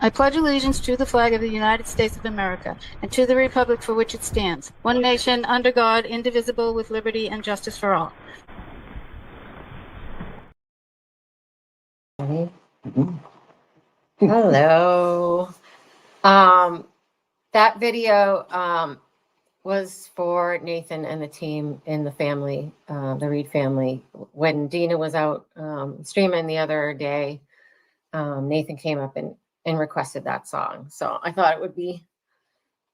I pledge allegiance to the flag of the United States of America and to the republic for which it stands, one nation, under God, indivisible, with liberty and justice for all. Hello. That video was for Nathan and the team in the family, the Reed family. When Dina was out streaming the other day, Nathan came up and requested that song. So I thought it would be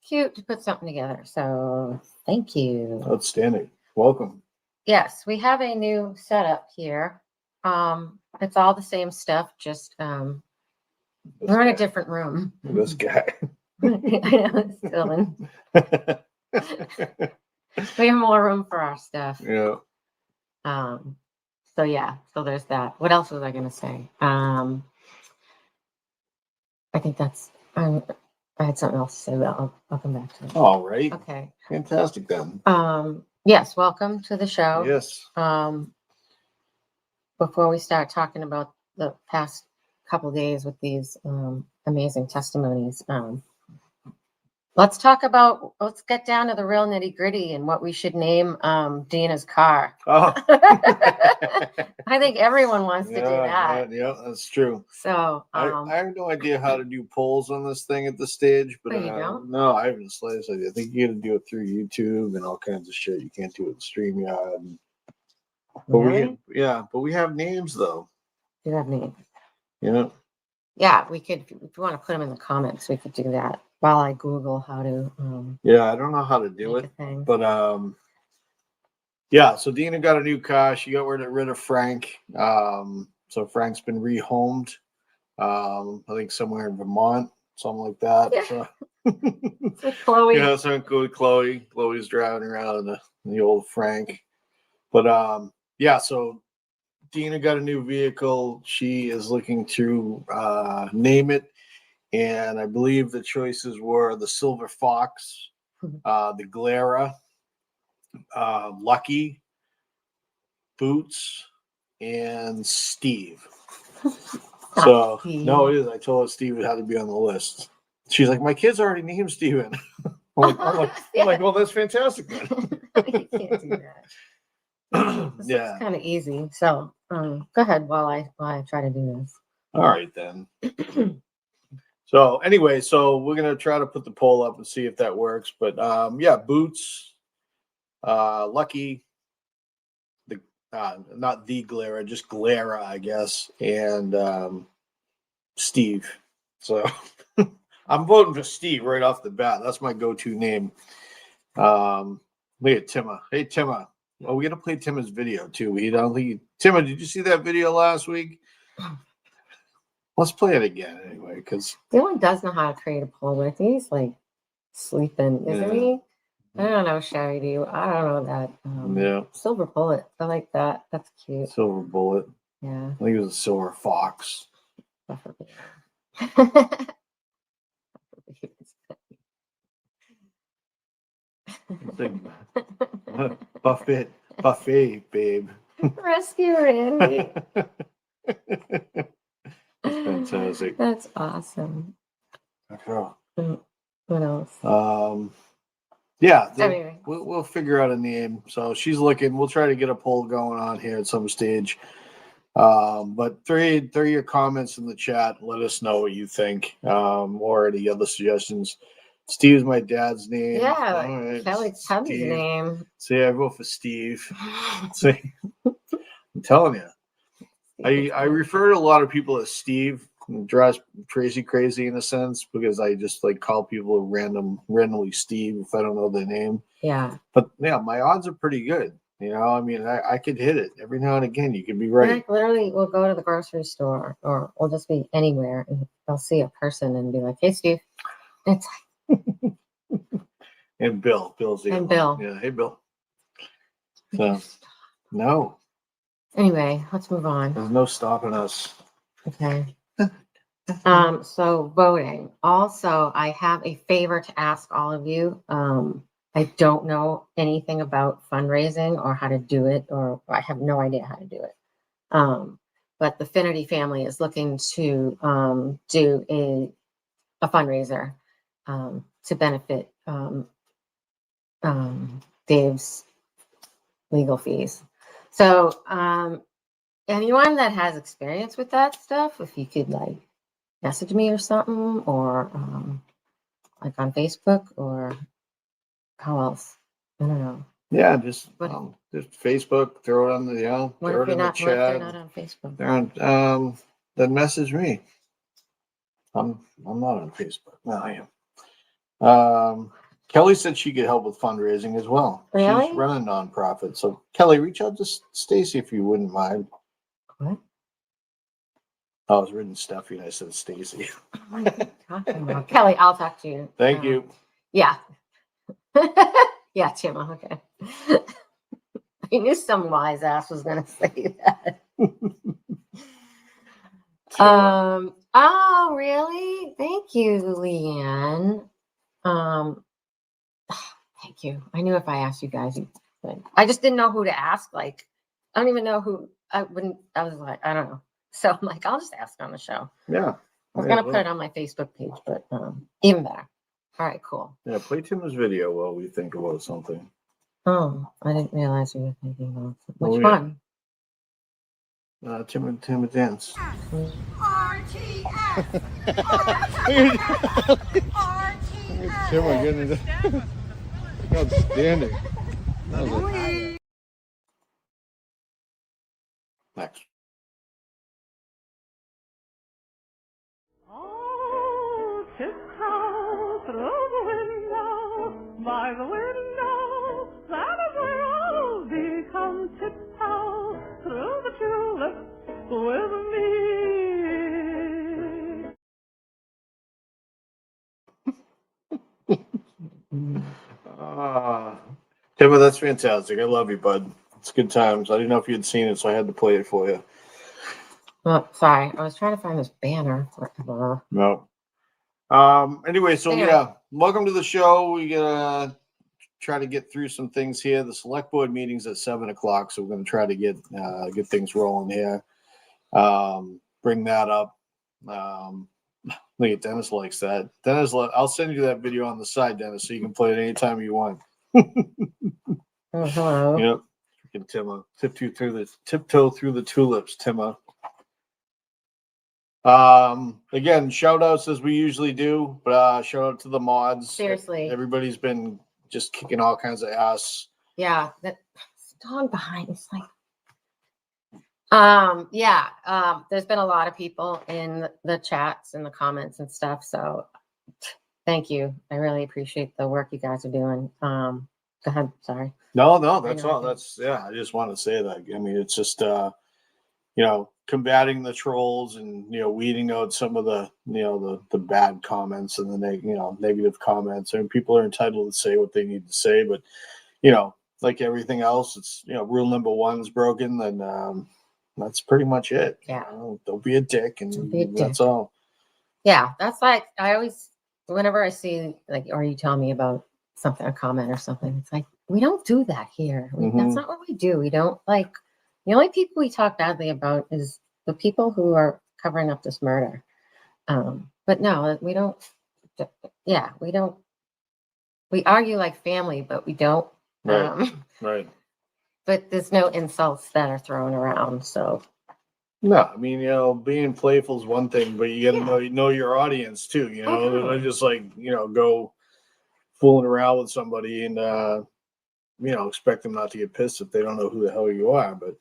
cute to put something together. So thank you. Outstanding. Welcome. Yes, we have a new setup here. It's all the same stuff, just we're in a different room. This guy. I know, it's Dylan. We have more room for our stuff. Yeah. So there's that. What else was I going to say? I think that's. I had something else to say, but I'll come back to it. All right. Okay. Fantastic then. Yes. Welcome to the show. Yes. Before we start talking about the past couple days with these amazing testimonies, let's get down to the real nitty gritty and what we should name Dina's car. Oh. I think everyone wants to do that. Yeah, that's true. So I have no idea how to do polls on this thing at this stage, but you don't? No, I haven't the slightest idea. I think you got to do it through YouTube and all kinds of shit. You can't do it in StreamYard. But really? we have names though. You have names. Yeah. Yeah, we could. If you want to put them in the comments, we could do that while I Google how to. Yeah, I don't know how to do it, but yeah. So Dina got a new car. She got rid of Frank. So Frank's been rehomed. I think somewhere in Vermont, something like that. Yeah. So. With Chloe. Yeah, so good with Chloe. Chloe's driving around in the old Frank. But yeah, so Dina got a new vehicle. She is looking to name it. And I believe the choices were the Silver Fox, the Glera, Lucky, Boots, and Steve. So, no, it is. I told her Steve had to be on the list. She's like, my kids already named Steven. I'm like, well, that's fantastic. You can't do that. Yeah. It's kind of easy. So go ahead while I try to do this. All right, then. So anyway, so we're going to try to put the poll up and see if that works. But yeah, Boots, Lucky, not the Glera, just Glera, I guess, and Steve. So I'm voting for Steve right off the bat. That's my go-to name. Look at Timma. Hey, Timma. Oh, we're going to play Timma's video, too. Timma, did you see that video last week? Let's play it again anyway, because Dylan does know how to create a poll, but I think he's like sleeping, isn't he? I don't know, Sherry. Do you? I don't know that. Yeah. Silver bullet. I like that. That's cute. Silver bullet. Yeah. I think it was a silver fox. Buffet, babe. Rescue Randy. That's fantastic. That's awesome. Girl. What else? Yeah, anyway. we'll figure out a name. So she's looking. We'll try to get a poll going on here at some stage. But throw your comments in the chat. Let us know what you think, or any other suggestions. Steve's my dad's name. Yeah, right. Kelly's hubby's name. See, I vote for Steve. See, I'm telling you. I refer to a lot of people as Steve. It drives Tracy crazy in a sense because I just like call people randomly Steve if I don't know their name. Yeah. But yeah, my odds are pretty good. You know, I mean, I could hit it every now and again. You could be right. Like, literally, we'll go to the grocery store or we'll just be anywhere and I'll see a person and be like, "Hey, Steve." It's and Bill's the and Bill. Yeah, hey, Bill. So no. Anyway, let's move on. There's no stopping us. Okay. So voting. Also, I have a favor to ask all of you. I don't know anything about fundraising or how to do it, or I have no idea how to do it. But the Finnerty family is looking to do a a fundraiser to benefit Dave's legal fees. So anyone that has experience with that stuff, if you could like message me or something, or like on Facebook, or how else? I don't know. Yeah, just What- just Facebook, throw it on the What throw if it in the what if they're chat. not on Facebook? They're on, then message me. I'm not on Facebook. No, I am. Kelly said she could help with fundraising as well. Really? She's running a nonprofit. So Kelly, reach out to Stacy if you wouldn't mind. What? Oh, I was reading Steffi and I said Stacy. What are you talking about? Kelly, I'll talk to you. Thank you. Yeah. Yeah, Tim. Okay. I knew some wise ass was gonna say that. Oh, really? Thank you, Leanne. Thank you. I knew if I asked you guys, you would. I just didn't know who to ask. Like, I don't even know who. I was like, I don't know. So I'm like, I'll just ask on the show. Yeah. I was gonna put it on my Facebook page, but even better. All right, cool. Yeah, play Tim's video while we think about something. Oh, I didn't realize you were thinking about it. Which Oh, yeah. one? Tim and Dance. RTS. Tim, we're getting it. Outstanding. That was a- Next. Oh, tiptoe through the window, by the window, that is where I'll be. Come tiptoe through the tulips with me. Tim, that's fantastic. I love you, bud. It's good times. I didn't know if you'd seen it, so I had to play it for you. Oh, sorry. I was trying to find this banner. No. Anyway, so Anyway. yeah, welcome to the show. We gonna try to get through some things here. The select board meeting's at 7:00, so we're gonna try to get things rolling here. Bring that up. Look at Dennis likes that. Dennis, I'll send you that video on the side, Dennis, so you can play it anytime you want. Oh, hello. Yep. Freaking Timma. Tiptoe through the tulips, Timma. Again, shout outs as we usually do, but shout out to the mods. Seriously. Everybody's been just kicking all kinds of ass. Yeah, that dog behind is like. There's been a lot of people in the chats and the comments and stuff. So thank you. I really appreciate the work you guys are doing. Go ahead. Sorry. No, that's know. all. That's I just want to say that. I mean, it's just combating the trolls and weeding out some of the the bad comments and the negative comments. I mean, people are entitled to say what they need to say, but like everything else, it's rule number 1 is broken, then that's pretty much it. Yeah. Don't be a dick, and Don't be a that's dick. all. Yeah, that's like I always, whenever I see like, or you tell me about something, a comment or something, it's like we don't do that here. That's not what we do. We don't like. The only people we talk badly about is the people who are covering up this murder. But no, we don't. Yeah, we don't. We argue like family, but we don't. Right. Right. But there's no insults that are thrown around. So No, I mean, being playful is one thing, but you got to know your audience too. Mhm. Don't just go fooling around with somebody and expect them not to get pissed if they don't know who the hell you are. But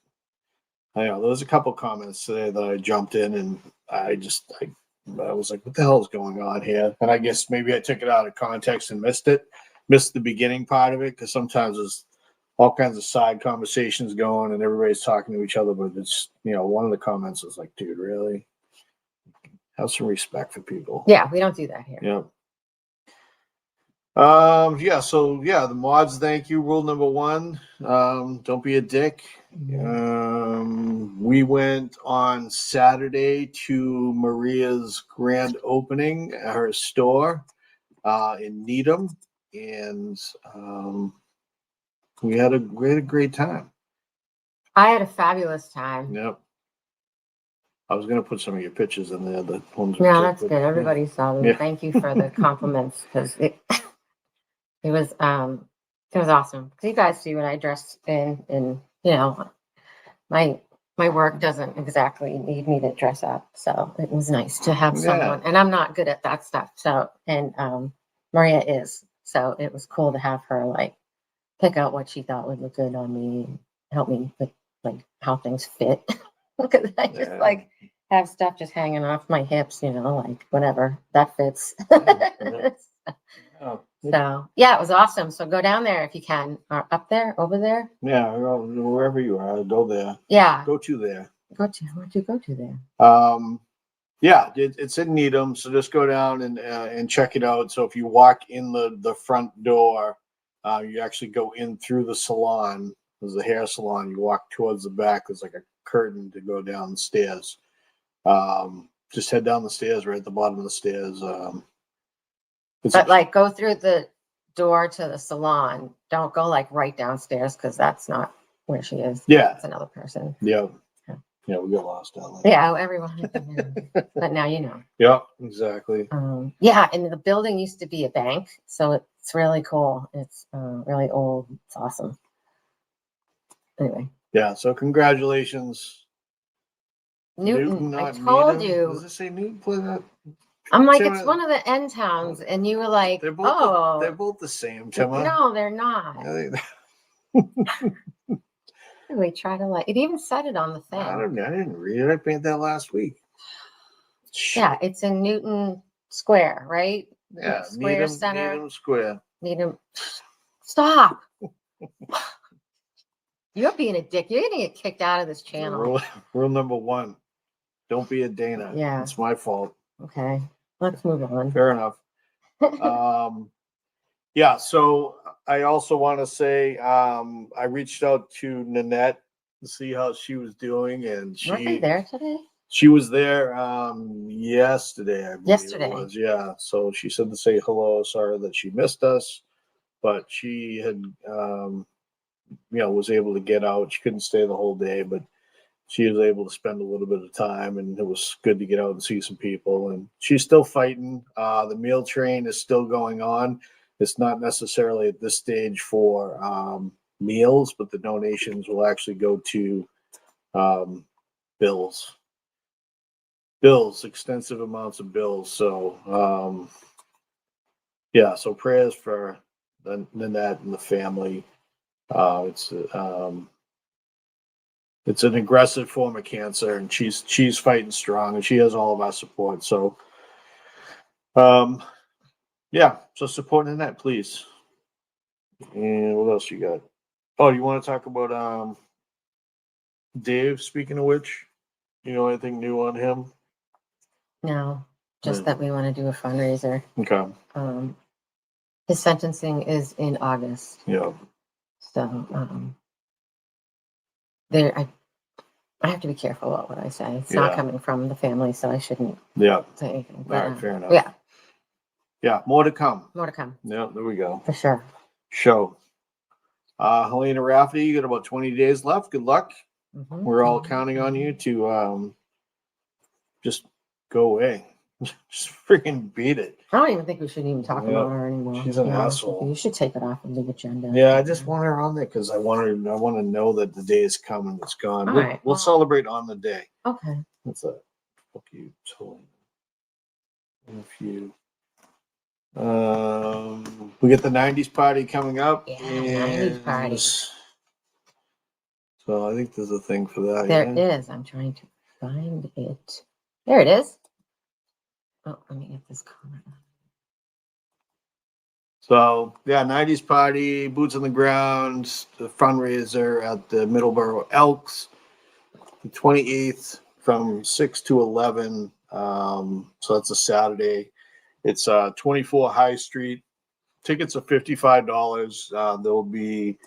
I know there's a couple comments today that I jumped in and I was like, what the hell is going on here? And I guess maybe I took it out of context and missed the beginning part of it, because sometimes there's all kinds of side conversations going and everybody's talking to each other, but it's one of the comments was like, dude, really have some respect for people. yeah, we don't do that here. Yeah. The mods, thank you. Rule number 1, don't be a dick. We went on Saturday to Maria's grand opening at her store in Needham, and we had a great time. I had a fabulous time. Yep. I was gonna put some of your pictures in there, the ones. we No, took, that's but, good. Everybody saw them. Yeah. Thank you for the compliments because it was awesome. 'Cause you guys see what I dress in, and you know, my work doesn't exactly need me to dress up, so it was nice to have Yeah. someone. And I'm not good at that stuff, so and Maria is, so it was cool to have her like pick out what she thought would look good on me, and help me with like how things fit. Because I just Yeah. like have stuff just hanging off my hips, you know, like whatever that fits. Yeah. Oh, So yeah, it was awesome. So go down there if you can, or up there, over there. yeah, well, wherever you are, go there. Yeah, Go to there. where'd you go to there? Yeah, it's in Needham, so just go down and check it out. So if you walk in the front door, you actually go in through the salon. There's a hair salon. You walk towards the back. There's like a curtain to go down the stairs. Just head down the stairs, right at the bottom of the stairs. But like go through the door to the salon. Don't go like right downstairs because that's not where she is. Yeah. It's another person. Yeah. Yeah. Yeah, we got lost down there. Yeah, everyone. But now you know. Yeah, exactly. Yeah, and the building used to be a bank, so it's really cool. It's really old. It's awesome. Anyway, Yeah, so congratulations. Newton, I not told Needham? you. Does it say Newton? Play that? I'm like, Tim, it's one of the end towns, and you were like, They're both oh, they're both the same, Timma. no, they're not. Yeah, We try to like, it even said it on the thing. I didn't read it. I painted that last week. Yeah, it's in Newton Square, right? Yeah, Square Center. Needham Square. Needham. Stop. You're being a dick. You're gonna get kicked out of this channel. Rule number 1. Don't be a Dana. Yeah. It's my fault. Okay, let's move on. Fair enough. Yeah, so I also want to say I reached out to Nanette to see how she was doing, and Weren't they there today? she was there yesterday, I believe Yesterday. it was. Yeah, so she said to say hello, sorry that she missed us, but she had was able to get out. She couldn't stay the whole day, but she was able to spend a little bit of time, and it was good to get out and see some people. And she's still fighting. The meal train is still going on. It's not necessarily at this stage for meals, but the donations will actually go to bills, extensive amounts of bills. So, yeah, so prayers for Nanette and the family. It's an aggressive form of cancer, and she's fighting strong, and she has all of our support. So, yeah, so support Nanette, please. And what else you got? Oh, you want to talk about Dave? Speaking of which, you know anything new on him? No, just Yeah. that we want to do a fundraiser. Okay. His sentencing is in August, Yeah. so there I have to be careful about what I say. It's not Yeah. coming from the family, so I shouldn't Yeah. say anything. All But, right. Fair enough. yeah, Yeah. More to come. more to come Yeah. There we go. for sure. Show. Helena Rafferty, you got about 20 days left. Good luck. Mhm. We're all counting on you to just go away. Just freaking beat it. I don't even think we should even talk Yeah. about her anymore. She's to an be honest with asshole. You. You should take it off of the agenda. Yeah, I just want her on there because I want to know that the day is coming. It's gone. All We'll, right, we'll well- celebrate on the day. Okay. That's a fuck you, totally. If you, we get the '90s party coming up. Yeah, 90s party. and So I think there's a thing for that. There yeah? is. I'm trying to find it. There it is. Oh, let me get this comment. So yeah, '90s party, boots on the ground, the fundraiser at the Middleborough Elks, the 28th from 6 to 11. So that's a Saturday. It's 24 High Street. Tickets are $55. There will be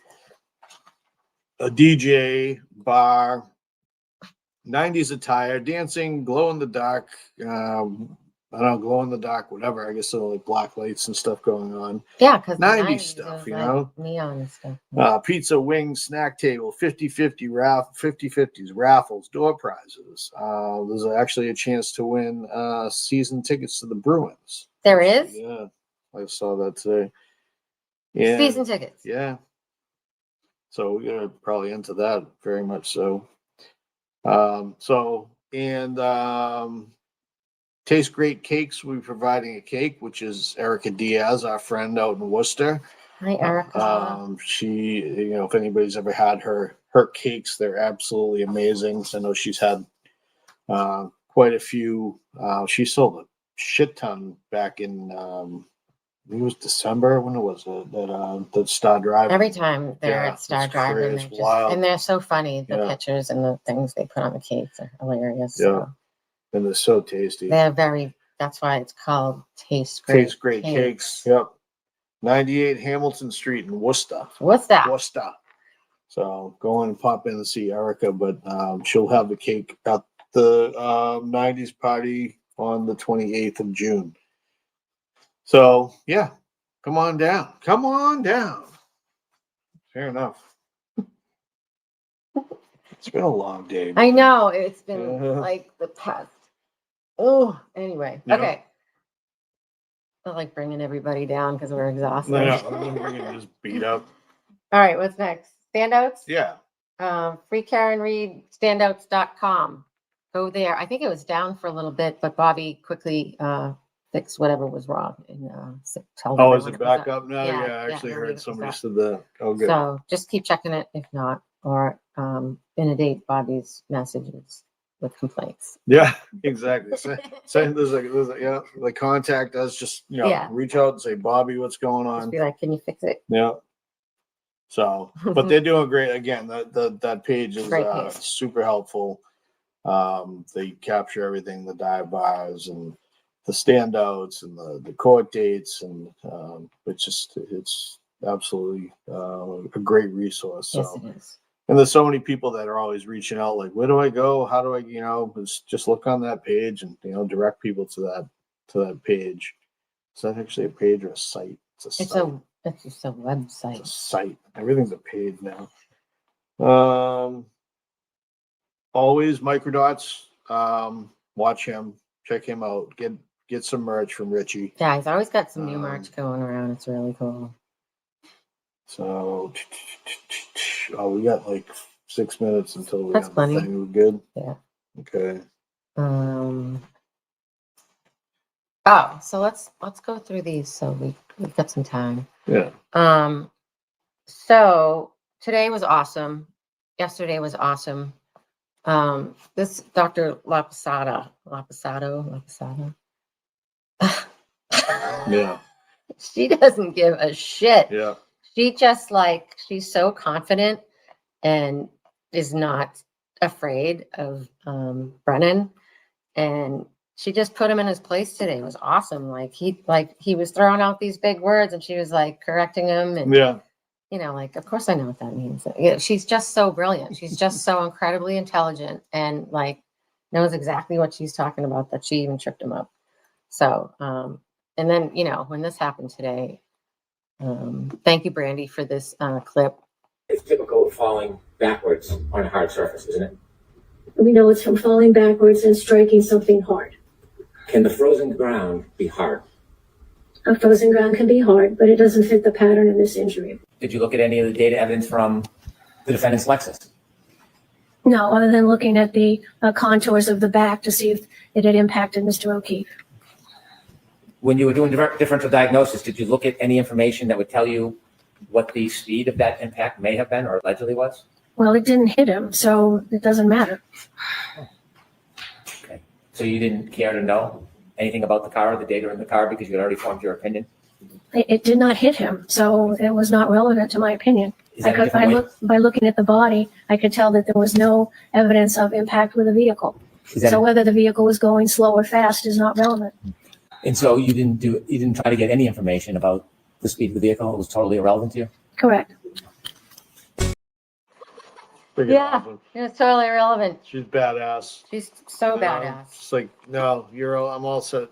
a DJ, bar, '90s attire, dancing, glow in the dark, I don't know, glow in the dark, whatever. I guess there were like black lights and stuff going on. Yeah, because 90s stuff, you know? neon stuff. Pizza, wings, snack table, 50-50 50-50s, raffles, door prizes. There's actually a chance to win season tickets to the Bruins. There is Yeah, I saw that today. Yeah, season tickets. yeah. So we're gonna probably into that very much so. Taste Great Cakes will be providing a cake, which is Erica Diaz, our friend out in Worcester. Hi, Erica. She, if anybody's ever had her cakes, they're absolutely amazing. So I know she's had quite a few. She sold a shit ton back in I think it was December. When it was that Star Drive. Every time they're Yeah, at Star it's Drive, crazy. and It's wild. and they're so funny. The Yeah. pictures and the things they put on the cakes are hilarious. Yeah. So And they're so tasty. they're very. That's why it's called Taste Great. Tastes Great Cakes. Yep. 98 Hamilton Street in Worcester. What's that? Worcester. So go in and pop in and see Erica, but she'll have the cake at the 90s party on the 28th of June. So yeah, come on down. Come on down. Fair enough. It's been a long day. I know it's been Yeah. like the past. Oh, anyway, Yeah. okay. I like bringing everybody down because we're exhausted. We're gonna just beat up. All right, what's next? Standouts? Yeah. Free Karen Reed standouts.com. Go there. I think it was down for a little bit, but Bobby quickly fixed whatever was wrong. And told Oh, is everyone it was back up. up now? Yeah, Yeah, I yeah, actually I believe it heard was somebody up. said that. Oh, good. So just keep checking it if not, or inundate Bobby's messages with complaints. Yeah, exactly. Send there's like contact us. Just Yeah. reach out and say, Bobby, what's going Just on? be like, can you fix it? Yeah. So, but they're doing great. Again, that page is Great page. super helpful. They capture everything, the dive bars and the standouts and the court dates, and it's absolutely a great resource. So. Yes, it is. And there's so many people that are always reaching out, like, where do I go? How do I, just look on that page and, direct people to that page. Is that actually a page or a site? It's a It's site. it's just a It's a website. site. Everything's a page now. Always Microdots. Watch him. Check him out. Get some merch from Richie. Yeah, he's always got some new Um, merch going around. It's really cool. So, we got like 6 minutes until we That's have plenty. the thing. We're good. Yeah. Okay. So let's go through these so we've got some time. Yeah. So today was awesome. Yesterday was awesome. This Dr. Lapasado. Yeah. She doesn't give a shit. Yeah. She just she's so confident and is not afraid of Brennan, and she just put him in his place today. It was awesome. He was throwing out these big words and she was correcting him, and Yeah. of course I know what that means. She's just so brilliant. She's just so incredibly intelligent and knows exactly what she's talking about, that she even tripped him up. So and then when this happened today, thank you, Brandy, for this clip. It's typical of falling backwards on a hard surface, isn't it? We know it's from falling backwards and striking something hard. Can the frozen ground be hard? A frozen ground can be hard, but it doesn't fit the pattern of this injury. Did you look at any of the data evidence from the defendant's Lexus? No, other than looking at the contours of the back to see if it had impacted Mr. O'Keefe. When you were doing differential diagnosis, did you look at any information that would tell you what the speed of that impact may have been or allegedly was? Well, it didn't hit him, so it doesn't matter. Okay. So you didn't care to know anything about the car or the data in the car because you had already formed your opinion? It did not hit him, so it was not relevant to my opinion. Is that a different way? By looking at the body, I could tell that there was no evidence of impact with the vehicle. Is that So whether the vehicle was going slow or fast is not relevant. And so you didn't try to get any information about the speed of the vehicle? It was totally irrelevant to you? Correct. Freaking Yeah. awesome. It's totally irrelevant. She's badass. She's so You know, badass. It's like, no, I'm all set.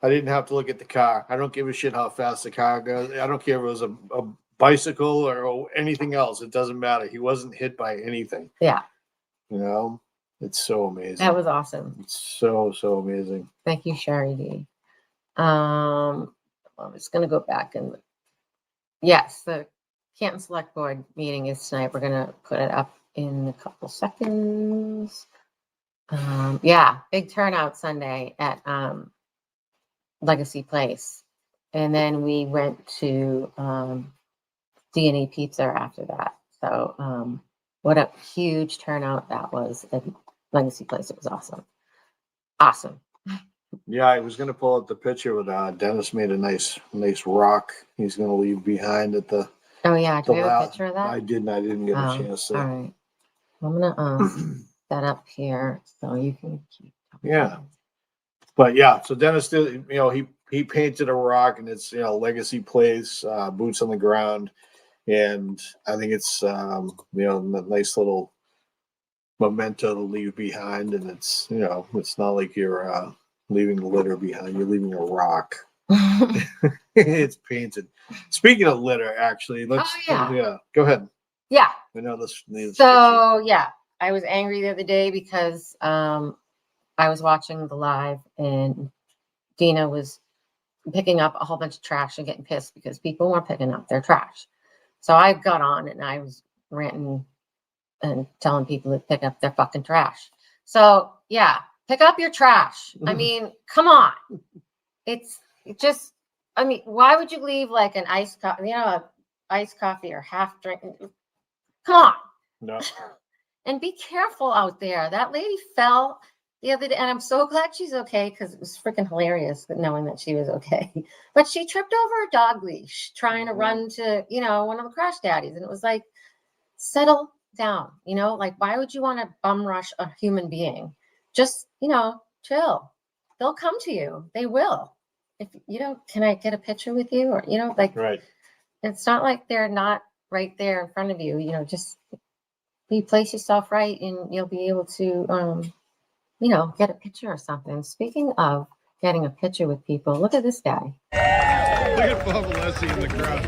I didn't have to look at the car. I don't give a shit how fast the car goes. I don't care if it was a bicycle or anything else. It doesn't matter. He wasn't hit by anything. Yeah, You know, it's so amazing. that was awesome. It's so amazing. Thank you, Sherry D. I'm just gonna go back and yes, the Canton Select Board meeting is tonight. We're gonna put it up in a couple seconds. Yeah, big turnout Sunday at Legacy Place, and then we went to D&E Pizza after that. So what a huge turnout that was at Legacy Place. It was awesome. Yeah, I was gonna pull up the picture with Dennis made a nice rock. He's gonna leave behind at the. Oh yeah, do the you have a last- picture of that? I didn't get a chance All to. right, I'm gonna set up here so you can keep. Yeah. But yeah, so Dennis did. You know, he painted a rock, and it's Legacy Place, boots on the ground, and I think it's a nice little memento to leave behind, and it's it's not like you're leaving the litter behind. You're leaving a rock. It's painted. Speaking of litter, actually, let's. Oh, yeah. Go ahead. Yeah. I know this needs. So yeah, I was angry the other day because I was watching the live and Dina was picking up a whole bunch of trash and getting pissed because people weren't picking up their trash. So I got on and I was ranting and telling people to pick up their fucking trash. So yeah, pick up your trash. I mean, come on. Why would you leave like an iced coffee, iced coffee or half drink? Come on. No. And be careful out there. That lady fell the other day, and I'm so glad she's okay because it was freaking hilarious knowing that she was okay. But she tripped over a dog leash trying to run to, one of the crash daddies. And it was like, settle down, like, why would you want to bum rush a human being? Just, chill. They'll come to you. They will. If can I get a picture with you? Or, Right. it's not like they're not right there in front of you, just you place yourself right and you'll be able to, get a picture or something. Speaking of getting a picture with people, look at this guy. Look at Bob Alessi in the crowd.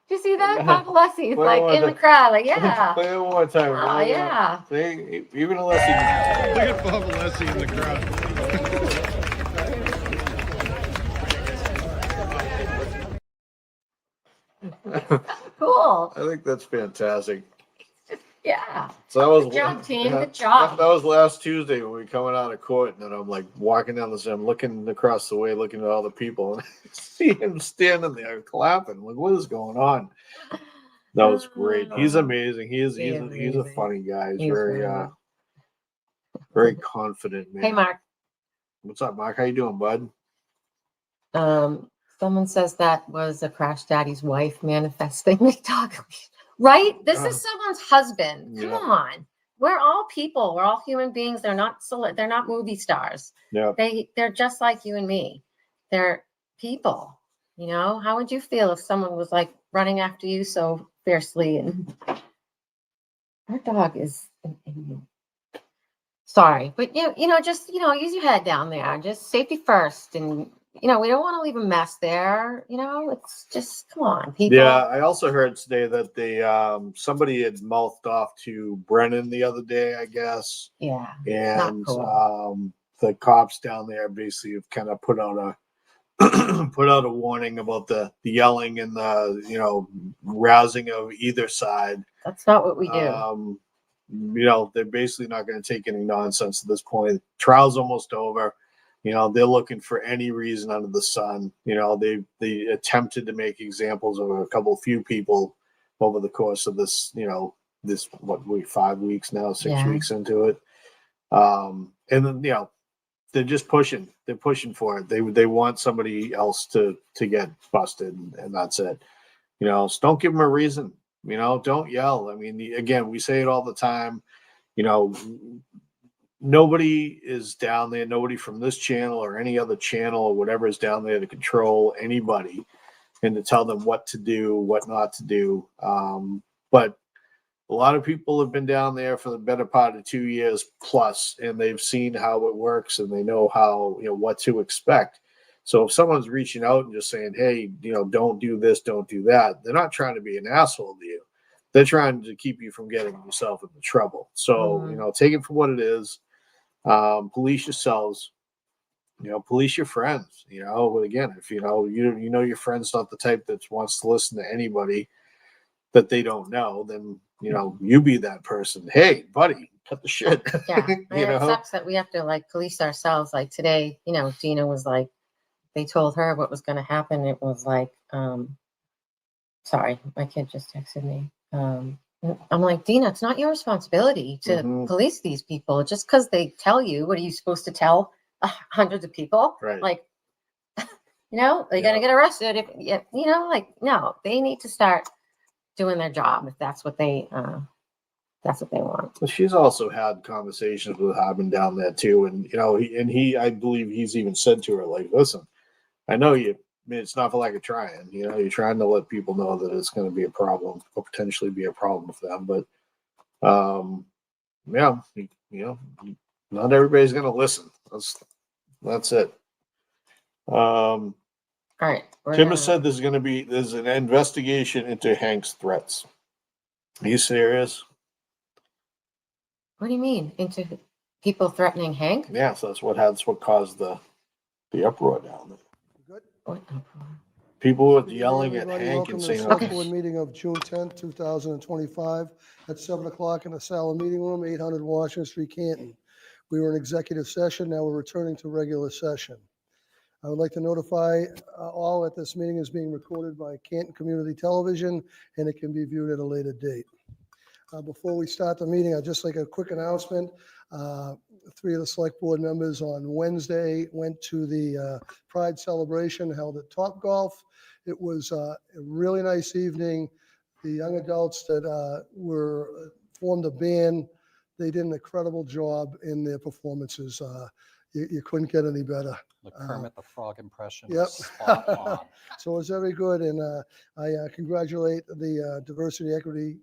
Do you see that? Bob Alessi is like in the crowd, like, yeah. Play it one more time. Oh, yeah. See, even unless you. Look at Bob Alessi in the crowd. Cool. I think that's fantastic. Yeah. So that was Good job, team. Good job. That was last Tuesday when we were coming out of court, and then I'm like walking down the street, I'm looking across the way, looking at all the people, and I see him standing there clapping. Like, what is going on? That was great. He's amazing. He's a amazing. funny guy. He's He's very really- very confident, man. Hey, Mark. What's up, Mark? How you doing, bud? Someone says that was a crash daddy's wife manifesting the dog. Right? This is someone's husband. Come Yeah. on. We're all people. We're all human beings. They're not movie stars. Yeah. They're just like you and me. They're people. How would you feel if someone was like running after you so fiercely? And our dog is sorry, but just use your head down there. Just safety first, and we don't want to leave a mess there. It's just come on, people. Yeah, I also heard today that they somebody had mouthed off to Brennan the other day, I guess. Yeah. And cool. the cops down there basically have kind of put out a put out a warning about the yelling and the rousing of either side. That's not what we do. They're basically not going to take any nonsense at this point. Trial's almost over. They're looking for any reason under the sun. They attempted to make examples of a few people over the course of this, this 5 weeks now, 6 Yeah. weeks into it. And then, they're just pushing. They're pushing for it. They want somebody else to get busted, and that's it. So don't give them a reason. Don't yell. I mean, again, we say it all the time. Nobody is down there. Nobody from this channel or any other channel or whatever is down there to control anybody and to tell them what to do, what not to do. But a lot of people have been down there for the better part of 2 years plus, and they've seen how it works and they know how, what to expect. So if someone's reaching out and just saying, hey, don't do this, don't do that, they're not trying to be an asshole to you. They're trying to keep you from getting yourself into trouble. So, take it for what it is. Police yourselves, police your friends, again, if your friend's not the type that wants to listen to anybody that they don't know, then, you be that person. Hey, buddy, cut the shit. Yeah. It sucks that we have to like police ourselves. Like today, Dina was like, they told her what was going to happen. It was like, sorry, my kid just texted me. I'm like, Dina, it's not your responsibility to police these people. Just because they tell you, what are you supposed to tell hundreds of people? Right. Like, they're going to get arrested. If no, they need to start doing their job if that's what they want. Well, she's also had conversations with Harbin down there too, and I believe he's even said to her, like, listen, I know it's not for lack of trying. You're trying to let people know that it's going to be a problem or potentially be a problem for them. But, not everybody's going to listen. That's it. All right. Tim has said there's an investigation into Hank's threats. Are you serious? What do you mean? Into people threatening Hank? Yeah, so that's what caused the uproar down there. What? People were yelling at Everybody, Hank welcome and to saying, the Select Board meeting of June 10th, 2025 at 7 o'clock in the Sala Meeting Room, 800 Washington Street, Canton. We were in executive session. Now we're returning to regular session. I would like to notify all that this meeting is being recorded by Canton Community Television, and it can be viewed at a later date. Before we start the meeting, I'd just like a quick announcement. 3 of the Select Board members on Wednesday went to the Pride celebration held at Topgolf. It was a really nice evening. The young adults that formed a band, they did an incredible job in their performances. You couldn't get any better. The Kermit the Frog impression Yep. was spot on. So it was very good, and I congratulate the Diversity Equity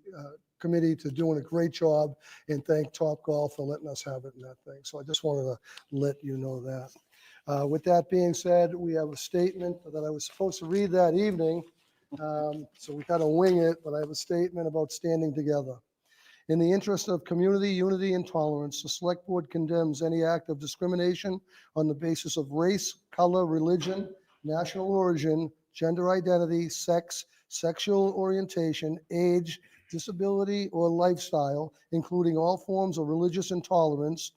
Committee to doing a great job, and thank Topgolf for letting us have it in that thing. So I just wanted to let you know that. With that being said, we have a statement that I was supposed to read that evening, so we kind of wing it, but I have a statement about standing together. In the interest of community unity and tolerance, the Select Board condemns any act of discrimination on the basis of race, color, religion, national origin, gender identity, sex, sexual orientation, age, disability, or lifestyle, including all forms of religious intolerance,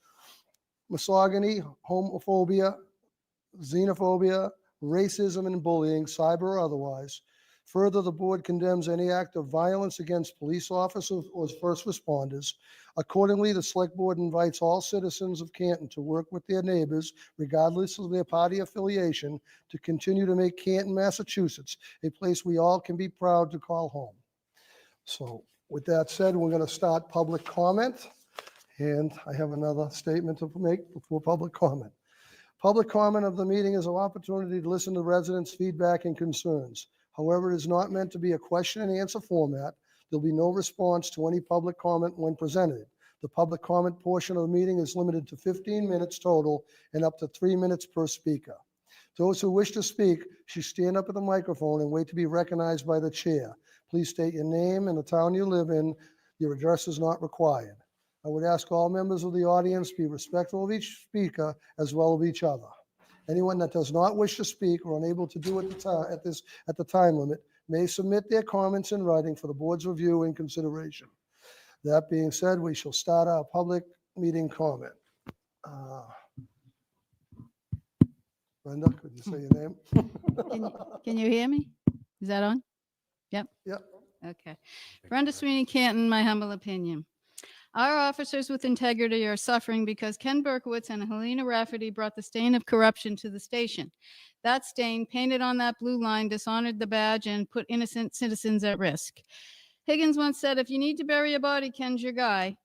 misogyny, homophobia, xenophobia, racism and bullying, cyber or otherwise. Further, the board condemns any act of violence against police officers or first responders. Accordingly, the Select Board invites all citizens of Canton to work with their neighbors, regardless of their party affiliation, to continue to make Canton, Massachusetts, a place we all can be proud to call home. So with that said, we're going to start public comment. And I have another statement to make before public comment. Public comment of the meeting is an opportunity to listen to residents' feedback and concerns. However, it is not meant to be a question and answer format. There'll be no response to any public comment when presented. The public comment portion of the meeting is limited to 15 minutes total and up to 3 minutes per speaker. Those who wish to speak should stand up at the microphone and wait to be recognized by the chair. Please state your name and the town you live in. Your address is not required. I would ask all members of the audience to be respectful of each speaker as well as each other. Anyone that does not wish to speak or unable to do it at the time limit may submit their comments in writing for the board's review and consideration. That being said, we shall start our public meeting comment. Brenda, could you say your name? Can you hear me? Is that on? Yep. Yep. Okay. Brenda Sweeney, Canton, my humble opinion. Our officers with integrity are suffering because Ken Berkowitz and Helena Rafferty brought the stain of corruption to the station. That stain, painted on that blue line, dishonored the badge and put innocent citizens at risk. Higgins once said, if you need to bury a body, Ken's your guy.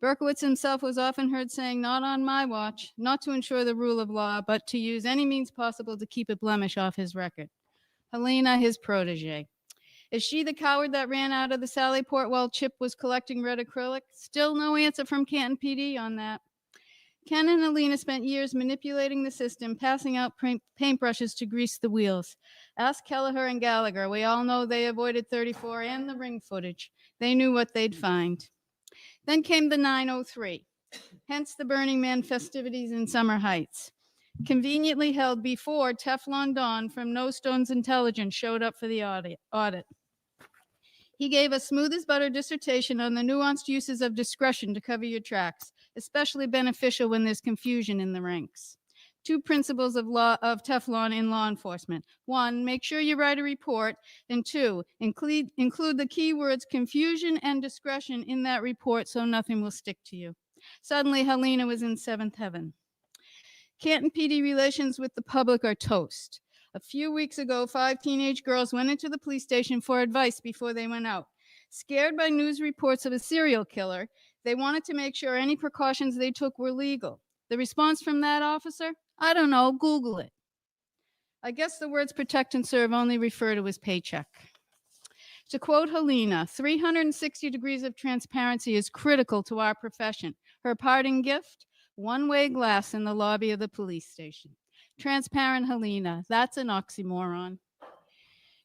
Berkowitz himself was often heard saying, not on my watch, not to ensure the rule of law, but to use any means possible to keep a blemish off his record. Helena, his protege. Is she the coward that ran out of the Sallyport while Chip was collecting red acrylic? Still no answer from Canton PD on that. Ken and Alina spent years manipulating the system, passing out paintbrushes to grease the wheels. Ask Kelleher and Gallagher. We all know they avoided 34 and the ring footage. They knew what they'd find. Then came the 903, hence the Burning Man festivities in Summer Heights, conveniently held before Teflon Don from No Stones Intelligence showed up for the audit. He gave a smooth as butter dissertation on the nuanced uses of discretion to cover your tracks, especially beneficial when there's confusion in the ranks. 2 principles of Teflon in law enforcement. 1, make sure you write a report. And 2, include the keywords confusion and discretion in that report so nothing will stick to you. Suddenly, Helena was in 7th heaven. Canton PD relations with the public are toast. A few weeks ago, 5 teenage girls went into the police station for advice before they went out. Scared by news reports of a serial killer, they wanted to make sure any precautions they took were legal. The response from that officer? I don't know, Google it. I guess the words protect and serve only refer to his paycheck. To quote Helena, 360 degrees of transparency is critical to our profession. Her parting gift? One-way glass in the lobby of the police station. Transparent Helena, that's an oxymoron.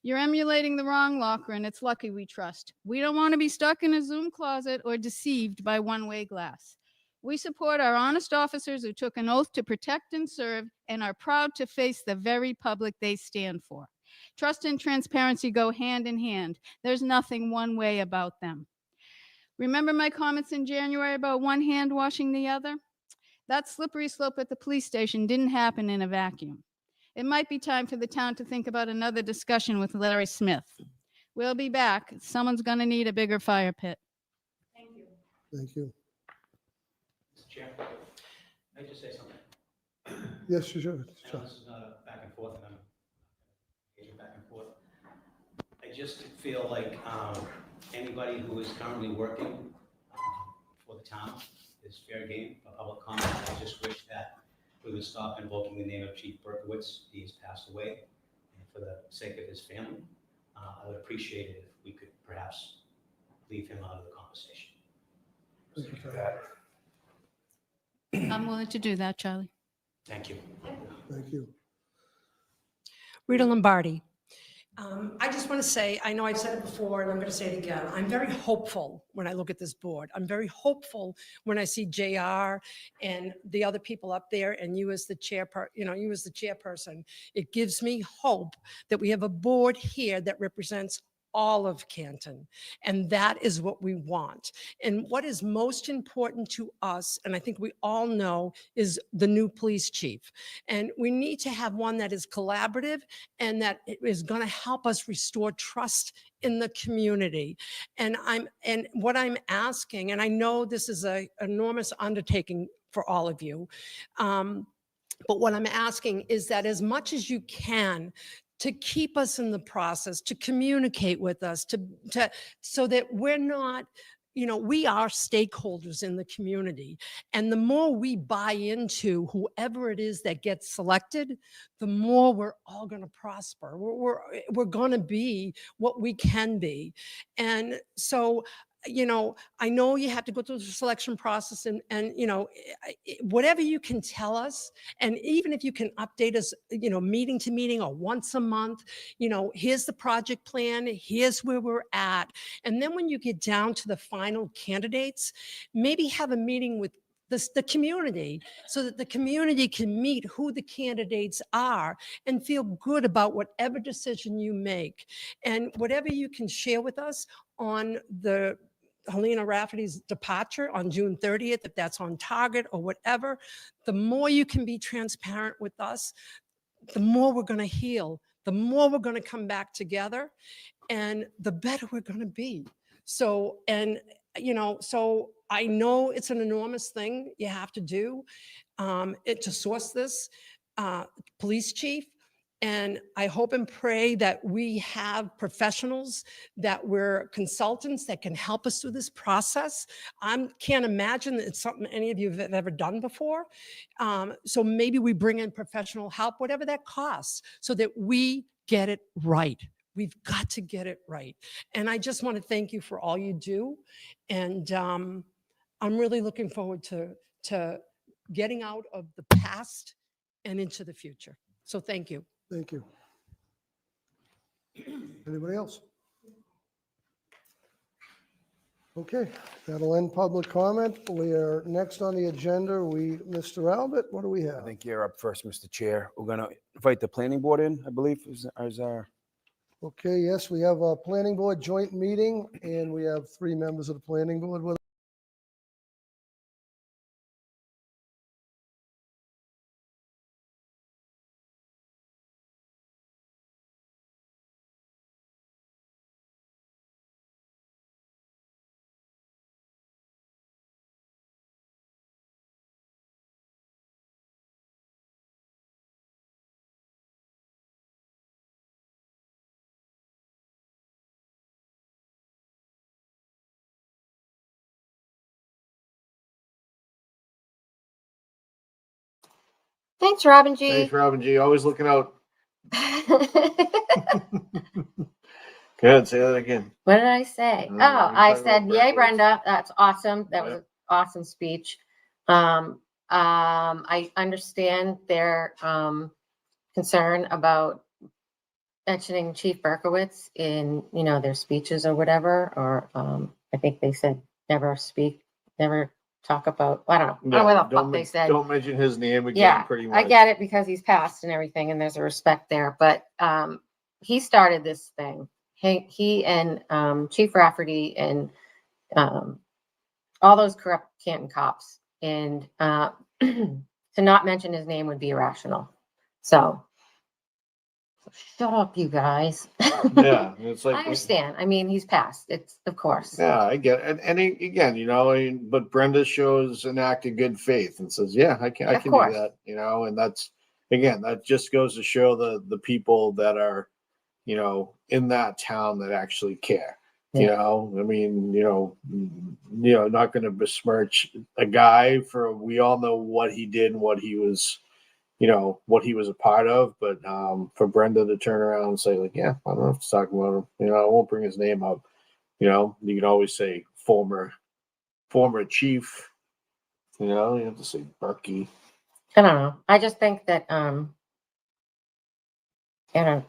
You're emulating the wrong locker, and it's lucky we trust. We don't want to be stuck in a Zoom closet or deceived by one-way glass. We support our honest officers who took an oath to protect and serve and are proud to face the very public they stand for. Trust and transparency go hand in hand. There's nothing one way about them. Remember my comments in January about one hand washing the other? That slippery slope at the police station didn't happen in a vacuum. It might be time for the town to think about another discussion with Larry Smith. We'll be back. Someone's going to need a bigger fire pit. Thank you. Thank you. Mr. Chair, may I just say something? Yes, you should. I know this is not a back and forth, and I'm engaging back and forth. I just feel like anybody who is currently working for the town is fair game for public comment. I just wish that we would stop invoking the name of Chief Berkowitz. He has passed away, and for the sake of his family, I would appreciate it if we could perhaps leave him out of the conversation. Thank you for that. I'm willing to do that, Charlie. Thank you. Thank you. Rita Lombardi. I just want to say, I know I've said it before and I'm going to say it again. I'm very hopeful when I look at this board. I'm very hopeful when I see JR and the other people up there and you as the chairperson. It gives me hope that we have a board here that represents all of Canton. And that is what we want. And what is most important to us, and I think we all know, is the new police chief. And we need to have one that is collaborative and that is going to help us restore trust in the community. And what I'm asking, and I know this is an enormous undertaking for all of you, but what I'm asking is that as much as you can, to keep us in the process, to communicate with us, so that we're not, we are stakeholders in the community. And the more we buy into whoever it is that gets selected, the more we're all going to prosper. We're going to be what we can be. And so, I know you have to go through the selection process and whatever you can tell us, and even if you can update us, meeting to meeting or once a month, here's the project plan, here's where we're at. And then when you get down to the final candidates, maybe have a meeting with the community so that the community can meet who the candidates are and feel good about whatever decision you make. And whatever you can share with us on the Helena Rafferty's departure on June 30th, if that's on target or whatever, the more you can be transparent with us, the more we're going to heal, the more we're going to come back together, and the better we're going to be. So I know it's an enormous thing you have to do to source this police chief. And I hope and pray that we have professionals, that we're consultants that can help us through this process. I can't imagine that it's something any of you have ever done before. So maybe we bring in professional help, whatever that costs, so that we get it right. We've got to get it right. And I just want to thank you for all you do. And I'm really looking forward to getting out of the past and into the future. So thank you. Thank you. Anybody else? Okay, that'll end public comment. We are next on the agenda. Mr. Albert, what do we I have? think you're up first, Mr. Chair. We're going to invite the planning board in, I believe, is our. Okay, yes, we have a planning board joint meeting, and we have 3 members of the planning board with us. Thanks, Robin G. Thanks, Robin G. Always looking out. Go ahead, say that again. What did I say? Oh, Oh, you're I talking said, about yay, Berkowitz. Brenda. That's awesome. That was Yep. an awesome speech. I understand their concern about mentioning Chief Berkowitz in, their speeches or whatever, or I think they said never talk about, I don't know. I don't know what the fuck they said. Don't mention his name again, Yeah, pretty much. I get it because he's passed and everything, and there's a respect there. But he started this thing. He and Chief Rafferty and all those corrupt Canton cops, and to not mention his name would be irrational. So shut up, you guys. Yeah, it's like I understand. I mean, he's passed. It's of course. Yeah, I get it. And again, but Brenda shows an act of good faith and says, yeah, I can Of do course. that, and that's, again, that just goes to show the people that are, in that town that actually care. I mean, not going to besmirch a guy we all know what he did and what he was, what he was a part of, but for Brenda to turn around and say, like, yeah, I don't have to talk about him. I won't bring his name up. You can always say former chief. You have to say Berkey. I don't know. I just think that I don't.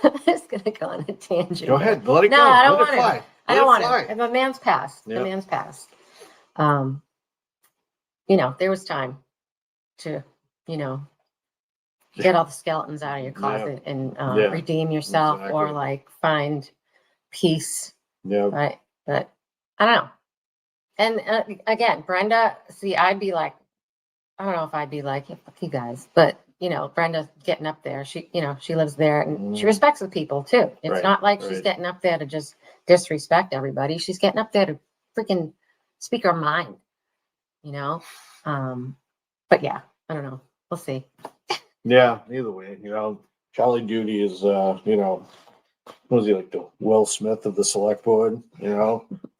I'm just gonna go on a tangent. Go ahead, let it No, go. I don't Let it want fly. to. I Let don't it want fly. to. The man's passed. Yeah. The man's passed. There was time to, get all the skeletons out of your closet and Yeah. redeem yourself or Exactly. like find peace. Yeah. Right. But I don't know. And again, Brenda, see, I'd be like, I don't know if I'd be like, yeah, fuck you guys, but Brenda's getting up there. She lives there and she respects the people too. It's Right, not like she's right. getting up there to just disrespect everybody. She's getting up there to freaking speak her mind, but yeah, I don't know. We'll see. Yeah, either way, Charlie Duty is, what was he, like the Will Smith of the select board?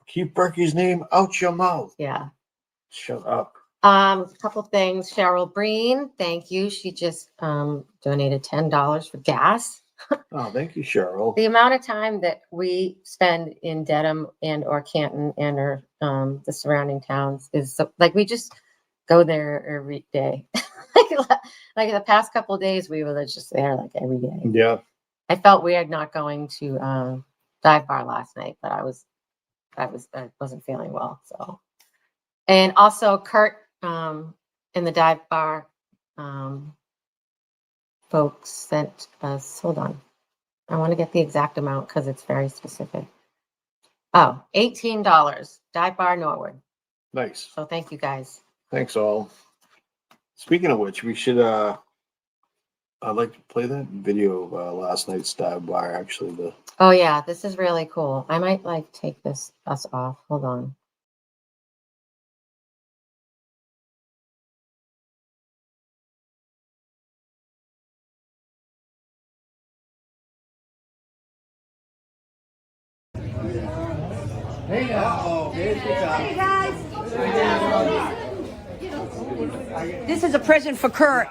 Keep Berkey's name out your mouth. Yeah. Shut up. A couple things. Cheryl Breen, thank you. She just donated $10 for gas. Oh, thank you, Cheryl. The amount of time that we spend in Dedham and or Canton and or the surrounding towns is like we just go there every day. like the past couple of days, we were just there like every day. Yeah. I felt weird not going to dive bar last night, but I wasn't feeling well. So, and also Kurt in the dive bar folks sent us. Hold on, I want to get the exact amount because it's very specific. Oh, $18. Dive bar Norwood. Nice. So thank you guys. Thanks all. Speaking of which, we should I'd like to play that video of last night's dive bar, actually. Oh yeah, this is really cool. I might like take us off. Hold on. Hey guys. This is a present for Kurt.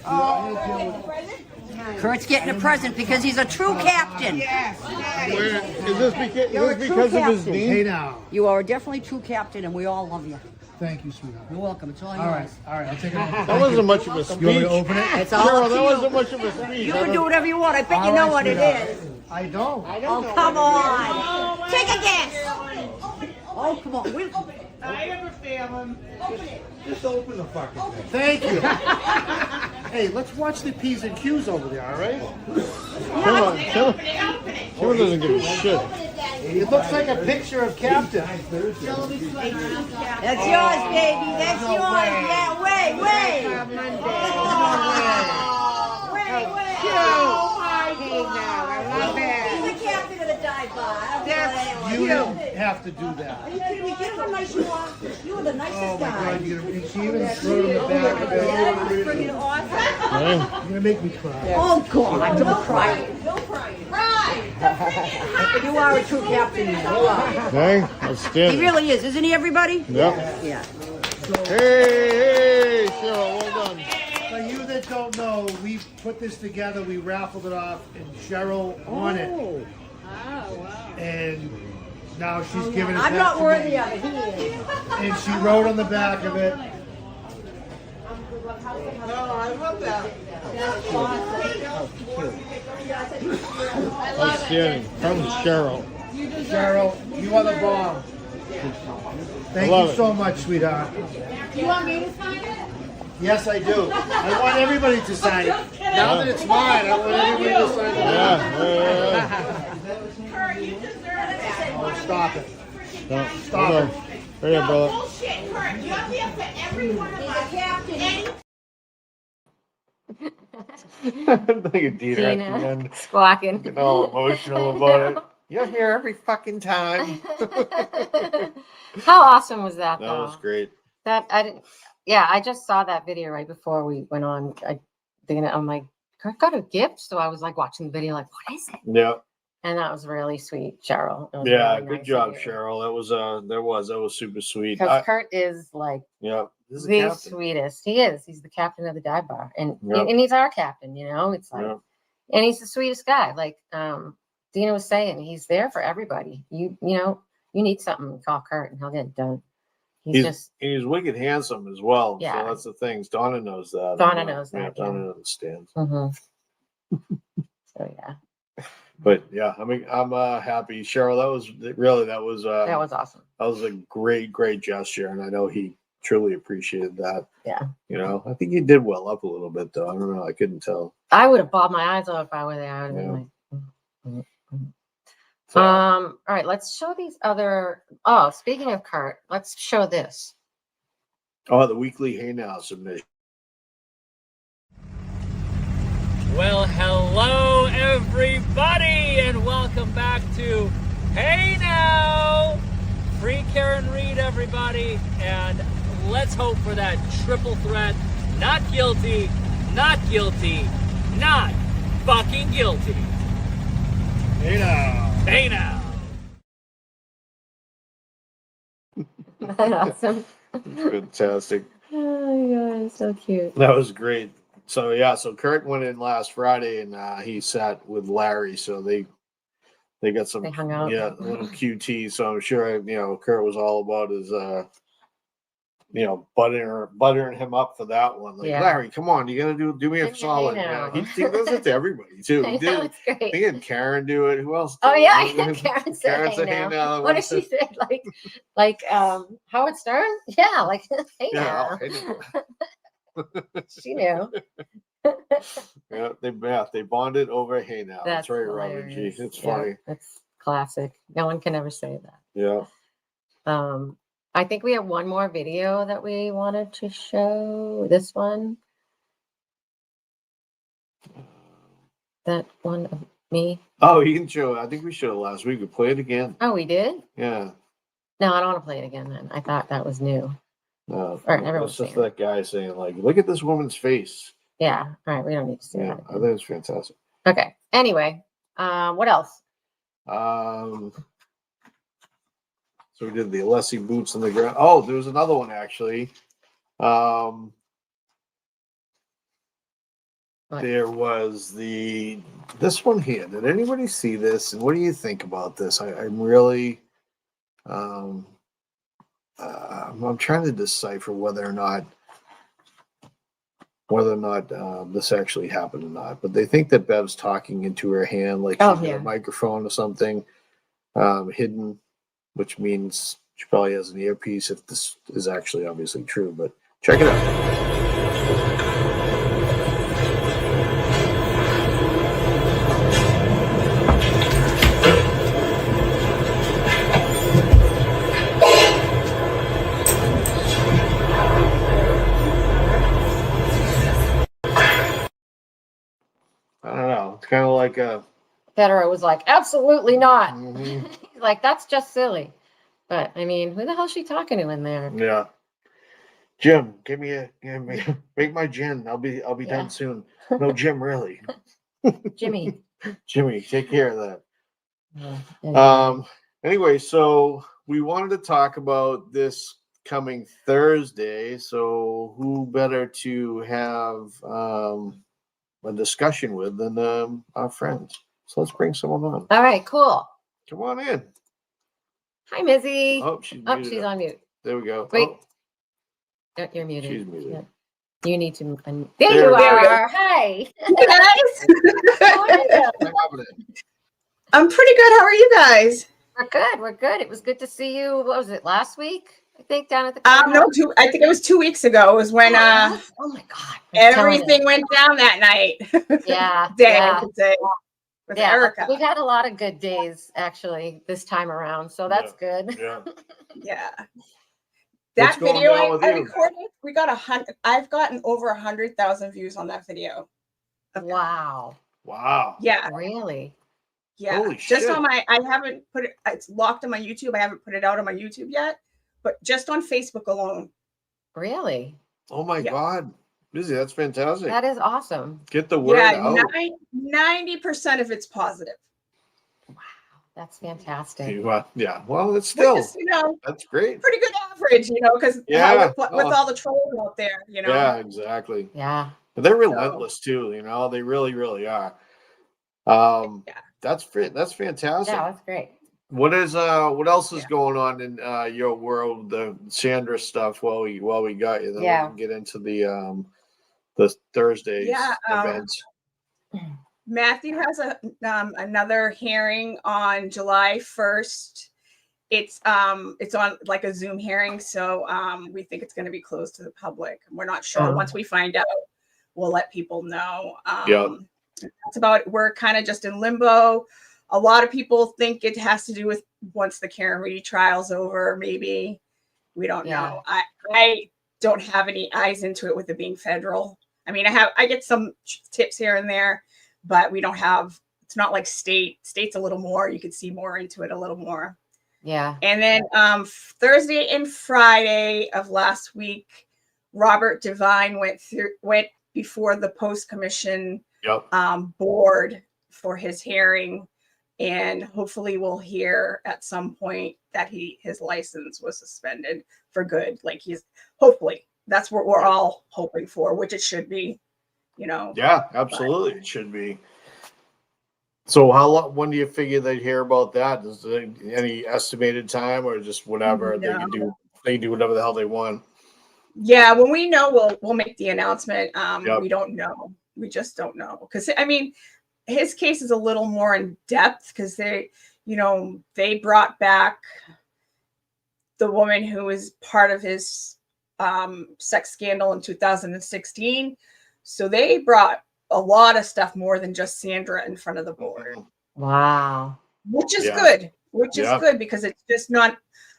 Oh, present? Kurt's getting a present because he's a true captain. Where, is this You're a true because of his captain. knee? Hey now. You are definitely a true captain, and we all love you. Thank you, sweetheart. You're welcome. It's all All yours. right, all right, I'll take it. That wasn't much of a speech. You want me to open it? It's all Cheryl, up to that you. wasn't much of a speech. You can do whatever you want. I bet you All know right, what it sweetheart. is. I don't. Oh, come on. Take a guess. Oh, come on. I have a family. Just open the fucking thing. Thank you. Hey, let's watch the P's and Q's over there, all right? Cheryl doesn't give a shit. It looks like a picture of Captain. That's yours, baby. That's yours. Yeah, wait. Way. He's the captain of the dive bar. You don't have to do that. Are you kidding me? Get how nice you are. You are the nicest Oh my guy. God, she even wrote in the back of it. That's freaking awesome. You're gonna make me cry. Oh, God, don't cry. Don't cry. You are a true captain. You are. Okay, He outstanding. really is, isn't he, everybody? Yep. Yeah. Hey, Cheryl, well done. For you that don't know, we put this together, we raffled it off, and Cheryl won it. Oh. And now she's giving it back I'm not to worthy me. of it. He is. And she wrote on the back of it, Outstanding. From Cheryl. Cheryl, you are the bomb. Thank love you it. so much, sweetheart. You want me to sign it? Yes, I do. I want everybody to sign it. Now that it's mine, I want everybody to sign it. Yeah. Oh, stop it. Stop it. Right here, brother. Bullshit, Kurt. You're there for every one of us. Look at Dina at the Dina end, squawking. getting all emotional about it. You're here every fucking time. How awesome was that, That though? was great. That I didn't. Yeah, I just saw that video right before we went on. I'm like, Kurt got a gift, so I was like watching the video, like, what is it? Yeah, And that was really sweet, Cheryl. It was yeah, really good nice job, of you. Cheryl. That was super sweet. Because Kurt is like Yeah, this is the captain. sweetest. He is. He's the captain of the dive bar, and Yeah. and he's our captain. You know, it's like, Yeah. and he's the sweetest guy. Like Dina was saying, he's there for everybody. You know, you need something, call Kurt, and he'll get it done. He's wicked handsome as well. Yeah. So that's the thing. Donna knows that. Donna knows that, Yeah, yeah. Donna understands. Mm-hmm. So yeah, But yeah, I mean, I'm happy. Cheryl, that was that was awesome. that was a great gesture, and I know he truly appreciated that. Yeah. You know, I think he did well up a little bit though. I don't know. I couldn't tell. I would have bawled my eyes out if I were there. I would have Yeah. been like, So, all right, let's show these other. Oh, speaking of Kurt, let's show this. oh, the weekly Hey Now submission. Well, hello everybody, and welcome back to Hey Now! Free Karen Reed, everybody, and let's hope for that triple threat. Not guilty, not guilty, not fucking guilty. Hey Now. Hey Now! Awesome. Fantastic. Oh my god, it's so cute. That was great. So yeah, so Kurt went in last Friday and he sat with Larry. So they got some They hung out. yeah, a little QT. So I'm sure Kurt was all about his buttering him up for that one. Like, Yeah. Larry, come on, you gotta do me a Give me a solid. hey Yeah, now. he does it to everybody too. I He know, did. it's great. He had Karen do it. Who else? Oh did yeah, it? Karen said, Karen hey said, hey now. now. What did she say? Like Howard Stern? Yeah, like hey Yeah, now. hey now. She knew. Yeah, they bonded over Hey Now. That's right, Robert G. hilarious. It's Yeah, funny. That's classic. No one can ever say that. Yeah. I think we have one more video that we wanted to show. This one. That one of me. Oh, you can show it. I think we showed it last week. We play it again. Oh, we did? Yeah. No, I don't want to play it again then. I thought that was new. No. Or everyone's It's just saying that guy saying, like, look at this woman's face. Yeah. All right. We don't need to see Yeah, that. I think it's fantastic. Okay. Anyway, what else? So we did the Alessi boots on the ground. Oh, there was another one actually. there was this one here. Did anybody see this? And what do you think about this? I'm really, I'm trying to decipher whether or not this actually happened or not. But they think that Bev's talking into her hand like she's got a microphone or something hidden, which means she probably has an earpiece if this is actually obviously true. But check it out. I don't know. It's kind of like a Federer was like, absolutely not. Mhm. He's like, that's just silly. But I mean, who the hell's she talking to in there? Yeah. Jim, make my gin. I'll be done soon. No, Jim, really. Jimmy. Jimmy, take care of that. Anyway, so we wanted to talk about this coming Thursday. So who better to have a discussion with than our friends? So let's bring someone on. All right, cool. Come on in. Hi, Mizzy. Oh, she's muted she's up. on mute. There we go. Wait. Oh, Oh, you're muted. she's muted. Yeah. You need to. There There you we go. are. Hi. How are you? I'm pretty good. How are you guys? We're good. We're good. It was good to see you. What was it, last week? I think down at the No, I think it was 2 weeks ago. It was when oh my God. everything went down that night. Yeah. Day, yeah. I could say. With Yeah, Erica. we've had a lot of good days actually this time around, so that's good. Yeah. Yeah. What's That going video on with I you? recorded, we got 100. I've gotten over 100,000 views on that video. Wow. Wow. Yeah. Really? Yeah. Holy just shit. on my, I haven't put it, it's locked on my YouTube. I haven't put it out on my YouTube yet, but just on Facebook alone. Really? Oh my Yeah. God. Busy. That's fantastic. That is awesome. Get the word Yeah. out. 90% of it's positive. That's fantastic. Yeah. Well, it's Which still, is, that's great. pretty good average, because Yeah. with all the trolls out there, Yeah, exactly. Yeah. But they're relentless too, they really, really are. That's fantastic. Yeah, that's great. What else is going on in your world, the Sandra stuff while we got you? Then we can get into the Thursday's events. Matthew has another hearing on July 1st. It's on like a Zoom hearing, so we think it's going to be closed to the public. We're not sure. Once we find out, we'll let people know. That's about it. We're kind of just in limbo. A lot of people think it has to do with once the Karen Reedy trial's over, maybe. We don't know. I don't have any eyes into it with it being federal. I mean, I get some tips here and there, but we don't have, it's not like state's a little more, you could see more into it a little more. Yeah. And then Thursday and Friday of last week, Robert Devine went before the Post Commission board for his hearing, and hopefully we'll hear at some point that his license was suspended for good. Like hopefully that's what we're all hoping for, which it should be, Yeah, absolutely, it should be. So how long? When do you figure they'd hear about that? Is there any estimated time, or just whatever they can do? They can do whatever the hell they want. Yeah, when we know, we'll make the announcement. Yep. We don't know. We just don't know, because I mean, his case is a little more in depth because they brought back the woman who was part of his sex scandal in 2016. So they brought a lot of stuff more than just Sandra in front of the board. Wow. Which is good. Which is good because it's just not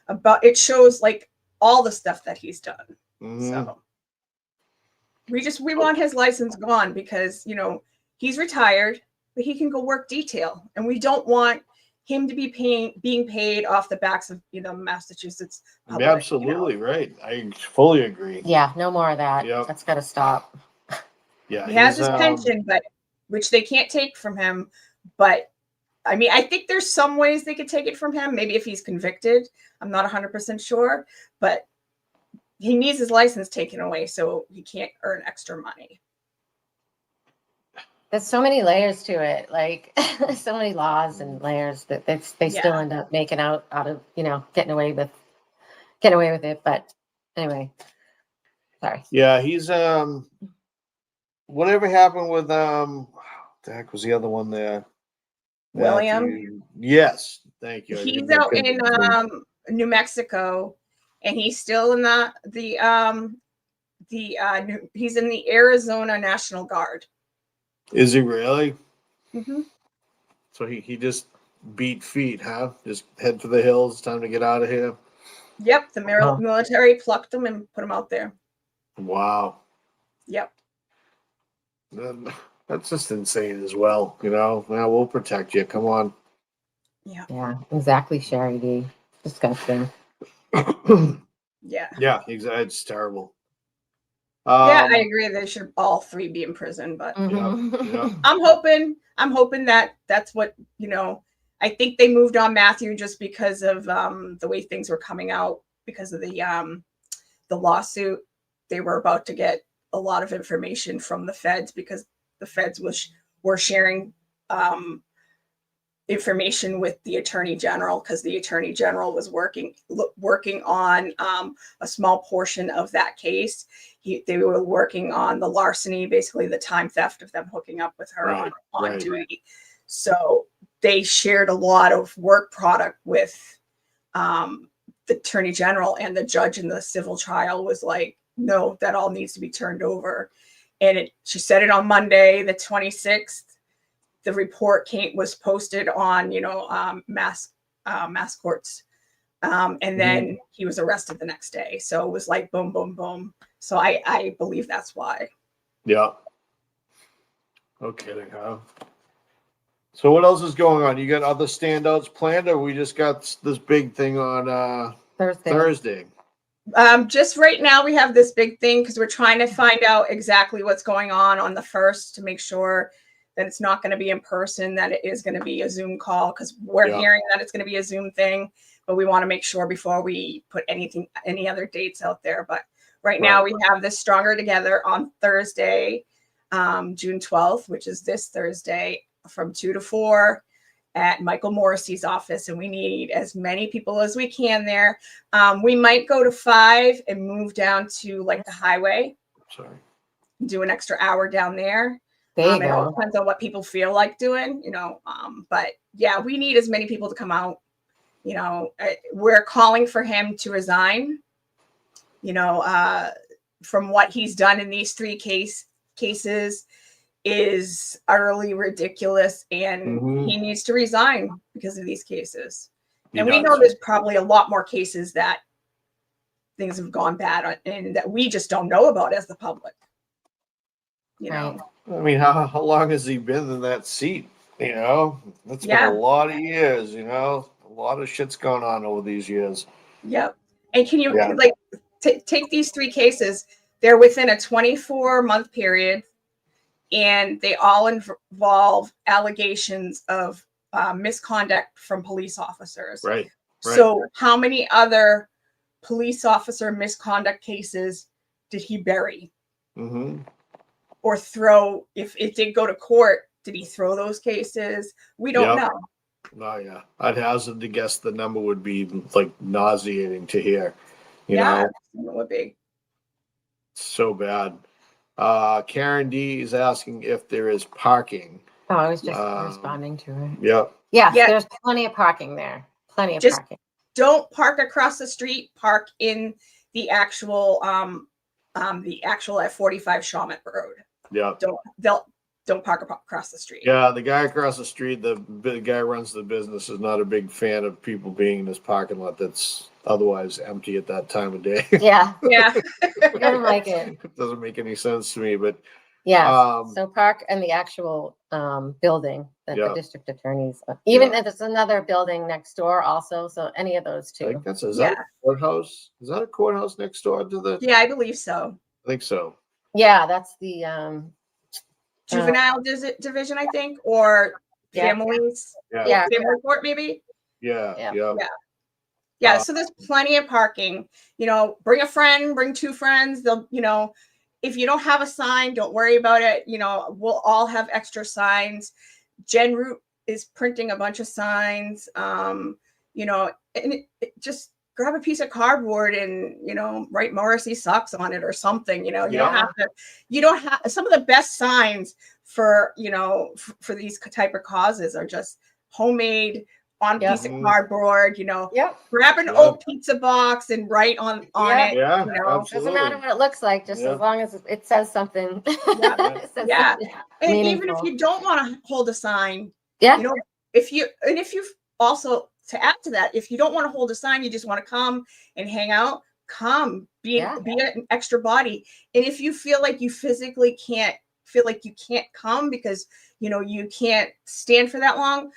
about, it shows like all the stuff that he's done. So we want his license gone because, he's retired, but he can go work detail. And we don't want him to be being paid off the backs of, Massachusetts public, Absolutely right. I fully agree. Yeah, no more of that. Yep. That's got to stop. Yeah, he has his pension, but which they can't take from him. But I mean, I think there's some ways they could take it from him. Maybe if he's convicted, I'm not 100% sure, but he needs his license taken away so he can't earn extra money. There's so many layers to it, like so many laws and layers that they still Yeah. end up making out of, getting away with it. But anyway, sorry. Yeah, he's whatever happened with the heck was the other one there? William? Matthew. Yes, thank you. He's out in New Mexico, and he's still in he's in the Arizona National Guard. Is he really? Mm-hmm. So he just beat feet, huh? Just head for the hills. Time to get out of here. Yep, the military plucked him and put him out there. Wow. Yep. That's just insane as well. Now we'll protect you. Come on. Yeah. Yeah, exactly, Sherry D. Disgusting. Yeah. Yeah, exactly. It's terrible. Yeah, I agree. They should all three be in prison, but Yeah. I'm hoping that that's what, I think they moved on Matthew just because of the way things were coming out because of the lawsuit. They were about to get a lot of information from the feds because the feds were sharing information with the attorney general because the attorney general was working on a small portion of that case. They were working on the larceny, basically the time theft of them hooking up with her on duty. So they shared a lot of work product with the attorney general, and the judge in the civil trial was like, no, that all needs to be turned over. And she said it on Monday, the 26th. The report was posted on, mass courts. And then he was arrested the next day. So it was like boom, boom, boom. So I believe that's why. Yeah. No kidding, huh? So what else is going on? You got other standouts planned, or we just got this big thing on Thursday? Just right now we have this big thing because we're trying to find out exactly what's going on the 1st to make sure that it's not going to be in person, that it is going to be a Zoom call, because we're hearing that it's going to be a Zoom thing, but we want to make sure before we put any other dates out there. But right now we have this Stronger Together on Thursday, June 12th, which is this Thursday from 2 to 4 at Michael Morrissey's office. And we need as many people as we can there. We might go to 5 and move down to like the highway. Sorry. Do an extra hour down there. There you It all go. depends on what people feel like doing, but yeah, we need as many people to come out. We're calling for him to resign, from what he's done in these 3 cases is utterly ridiculous, and he needs to resign because of these cases. And we know there's probably a lot more cases that things have gone bad on, and that we just don't know about as the public. I mean, how long has he been in that seat? That's been a lot of years. A lot of shit's gone on over these years. Yep. And can you take these 3 cases? They're within a 24-month period, and they all involve allegations of misconduct from police officers. Right. So how many other police officer misconduct cases did he bury? Or throw, if it did go to court, did he throw those cases? We don't know. Oh, yeah. I'd hazard to guess the number would be like nauseating to hear. You Yeah, know, it would be. so bad. Karen D is asking if there is parking. Oh, I was just responding to her. Yep. Yes, Yeah. there's plenty of parking there. Plenty of Just parking. don't park across the street. Park in the actual at 45 Shawmut Road. Yep. Don't park across the street. Yeah, the guy across the street, the guy who runs the business, is not a big fan of people being in this parking lot that's otherwise empty at that time of day. Yeah. Yeah. I don't like it. It doesn't make any sense to me, but Yeah. So park in the actual building that Yeah. the district attorneys, even if it's another building next door also. So any of those I two. think is that a courthouse? Is that a courthouse next door to the? Yeah, I believe so. I think so. Yeah, that's the Juvenile division, I think, or Yeah. families. Yeah. Family court, maybe. Yeah. Yeah. Yeah. Yeah. So there's plenty of parking. Bring a friend, bring 2 friends. They'll, if you don't have a sign, don't worry about it. You know, we'll all have extra signs. Jen Root is printing a bunch of signs. You know, and just grab a piece of cardboard and, you know, write Morrissey sucks on it or something. You know, you don't have to, you don't have, some of the best signs for, you know, for these type of causes are just homemade on a piece of cardboard, you know, grab an old pizza box and write on it. Yeah, you know. Doesn't matter what it looks like, just as long as it says something. It says Yeah. something And even if meaningful. you don't want to hold a sign, Yeah. you know, if you also, to add to that, if you don't want to hold a sign, you just want to come and hang out, come, be an extra body. And if you feel like you physically can't come because, you know, you can't stand for that long,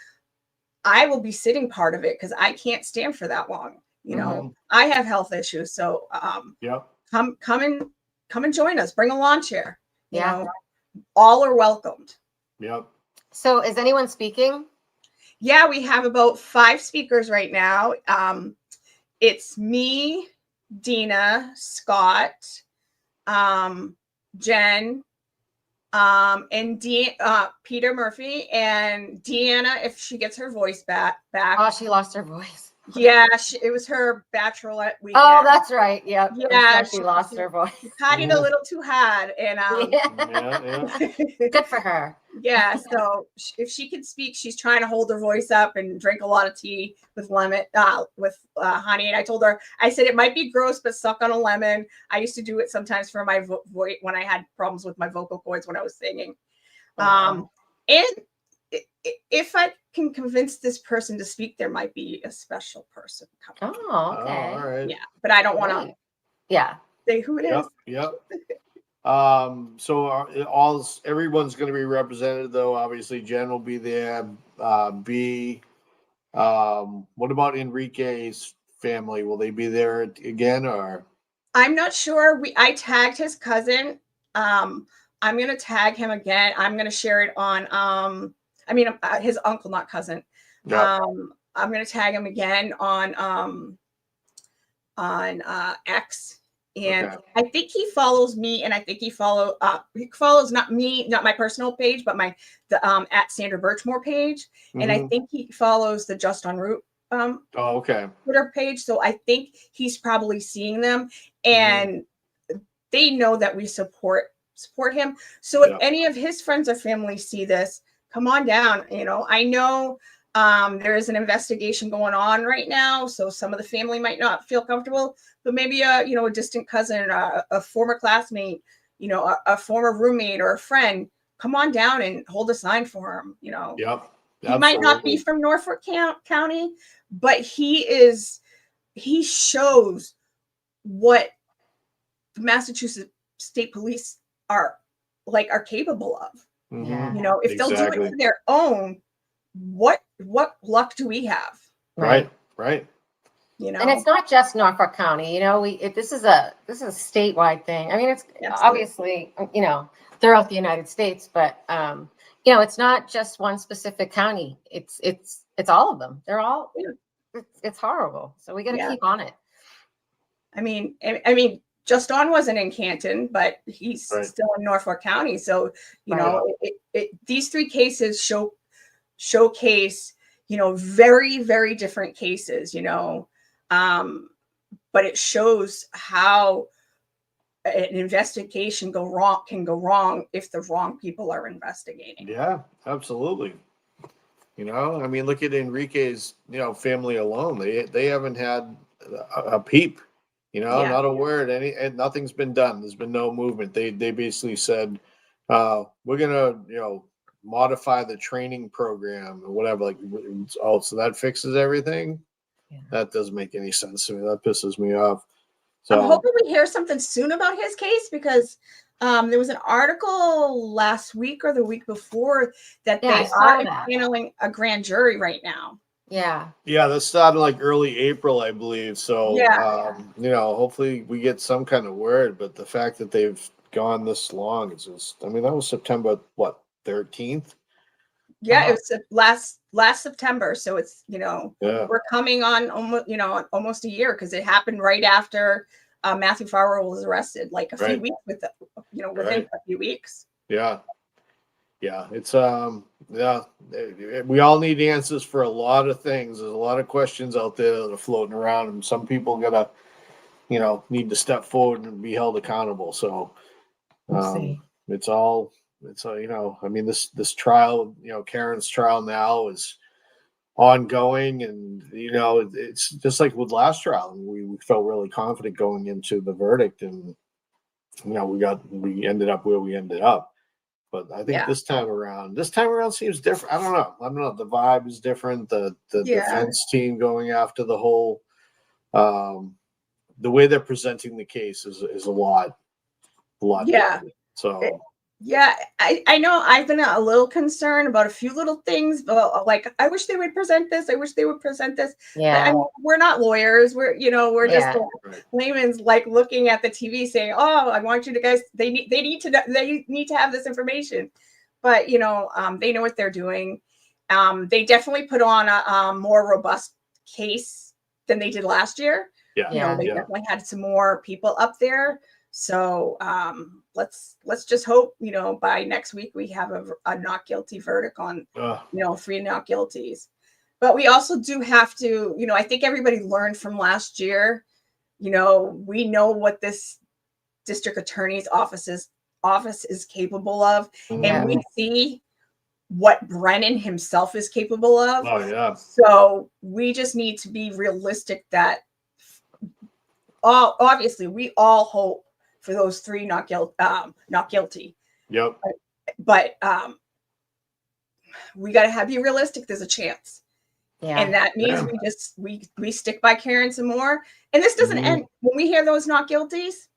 I will be sitting part of it because I can't stand for that long. You know, I have health issues. So come and join us. Bring a lawn chair. You know, all are welcomed. Yep. So is anyone speaking? Yeah, we have about 5 speakers right now. It's me, Dina, Scott, Jen, and Peter Murphy, and Deanna, if she gets her voice back. Oh, she lost her voice. Yeah, it was her bachelorette weekend. Oh, that's right. Yep. Yeah, she lost her voice. She partied a little too hard, and Good for her. Yeah, so if she can speak, she's trying to hold her voice up and drink a lot of tea with lemon, with honey. And I told her, I said, it might be gross, but suck on a lemon. I used to do it sometimes for my voice when I had problems with my vocal cords when I was singing. And if I can convince this person to speak, there might be a special person coming. Oh, okay. All right. Yeah, but I don't want to. Yeah. Say who it is. Yep. So everyone's going to be represented, though. Obviously, Jen will be there. B. What about Enrique's family? Will they be there again, or? I'm not sure. I tagged his cousin. I'm going to tag him again. I'm going to share it on. His uncle, not cousin. Yeah. I'm going to tag him again on X. And I think he follows me, and I think he follows not me, not my personal page, but the at Sandra Birchmore page. And I think he follows the Just en Route Twitter page. So I think he's probably seeing them, and they know that we support him. So if any of his friends or family see this, come on down. You know, I know there is an investigation going on right now, so some of the family might not feel comfortable, but maybe a distant cousin, a former classmate, you know, a former roommate or a friend, come on down and hold a sign for him. You know, he might not be from Norfolk County, but he shows what the Massachusetts State Police are capable of. Yeah. You know, if they'll do it for their own, what luck do we have? Right. You know, and it's not just Norfolk County. You know, this is a statewide thing. I mean, it's obviously, you know, throughout the United States, but you know, it's not just one specific county. It's all of them. They're all. It's horrible. So we got to keep on it. I mean, Just On wasn't in Canton, but he's still in Norfolk County. So you know, these 3 cases showcase, you know, very, very different cases, you know, but it shows how an investigation can go wrong if the wrong people are investigating. Yeah, absolutely. You know, I mean, look at Enrique's, you know, family alone. They haven't had a peep, you know, not a word, and nothing's been done. There's been no movement. They basically said, we're gonna, you know, modify the training program or whatever. So that fixes everything. That doesn't make any sense to me. That pisses me off. So I'm hoping we hear something soon about his case, because there was an article last week or the week before that they started handling a grand jury right now. Yeah, that started like early April, I believe. So you know, hopefully we get some kind of word. But the fact that they've gone this long is just, I mean, that was September 13th. Yeah, it was last September. So it's, you know, we're coming on almost a year, because it happened right after Matthew Farwell was arrested like a few Right. weeks within Right. a few weeks. Yeah. Yeah. It's, yeah, we all need answers for a lot of things. There's a lot of questions out there that are floating around, and some people gotta, need to step forward and be held accountable. So, We'll see. it's all, I mean, this trial, Karen's trial now is ongoing, and, it's just like with last trial. We felt really confident going into the verdict, and, we ended up where we ended up. But I think Yeah. this time around seems different. I don't know. The vibe is different. The Yeah. defense team going after the whole, the way they're presenting the case is a lot Yeah. different. So Yeah, I know I've been a little concerned about a few little things, but like I wish they would present this. I wish they would present this. But, I Yeah. mean, we're not lawyers. We're just Yeah. Right. layman's like looking at the TV saying, "Oh, I want you to guys. They need to have this information." But they know what they're doing. They definitely put on a more robust case than they did last year. yeah, Yeah. They yeah. definitely had some more people up there. So let's just hope by next week we have a not guilty verdict on 3 not guilties. But we also do have to, I think everybody learned from last year. We know what this district attorney's office is capable of, Yeah. and we see what Brennan himself is capable of. Oh yeah. So we just need to be realistic that obviously we all hope for those 3 not guilty. Yep. But we got to be realistic. There's a chance. Yeah. And that means we stick by Karen some more. And this doesn't end when we hear those not guilties.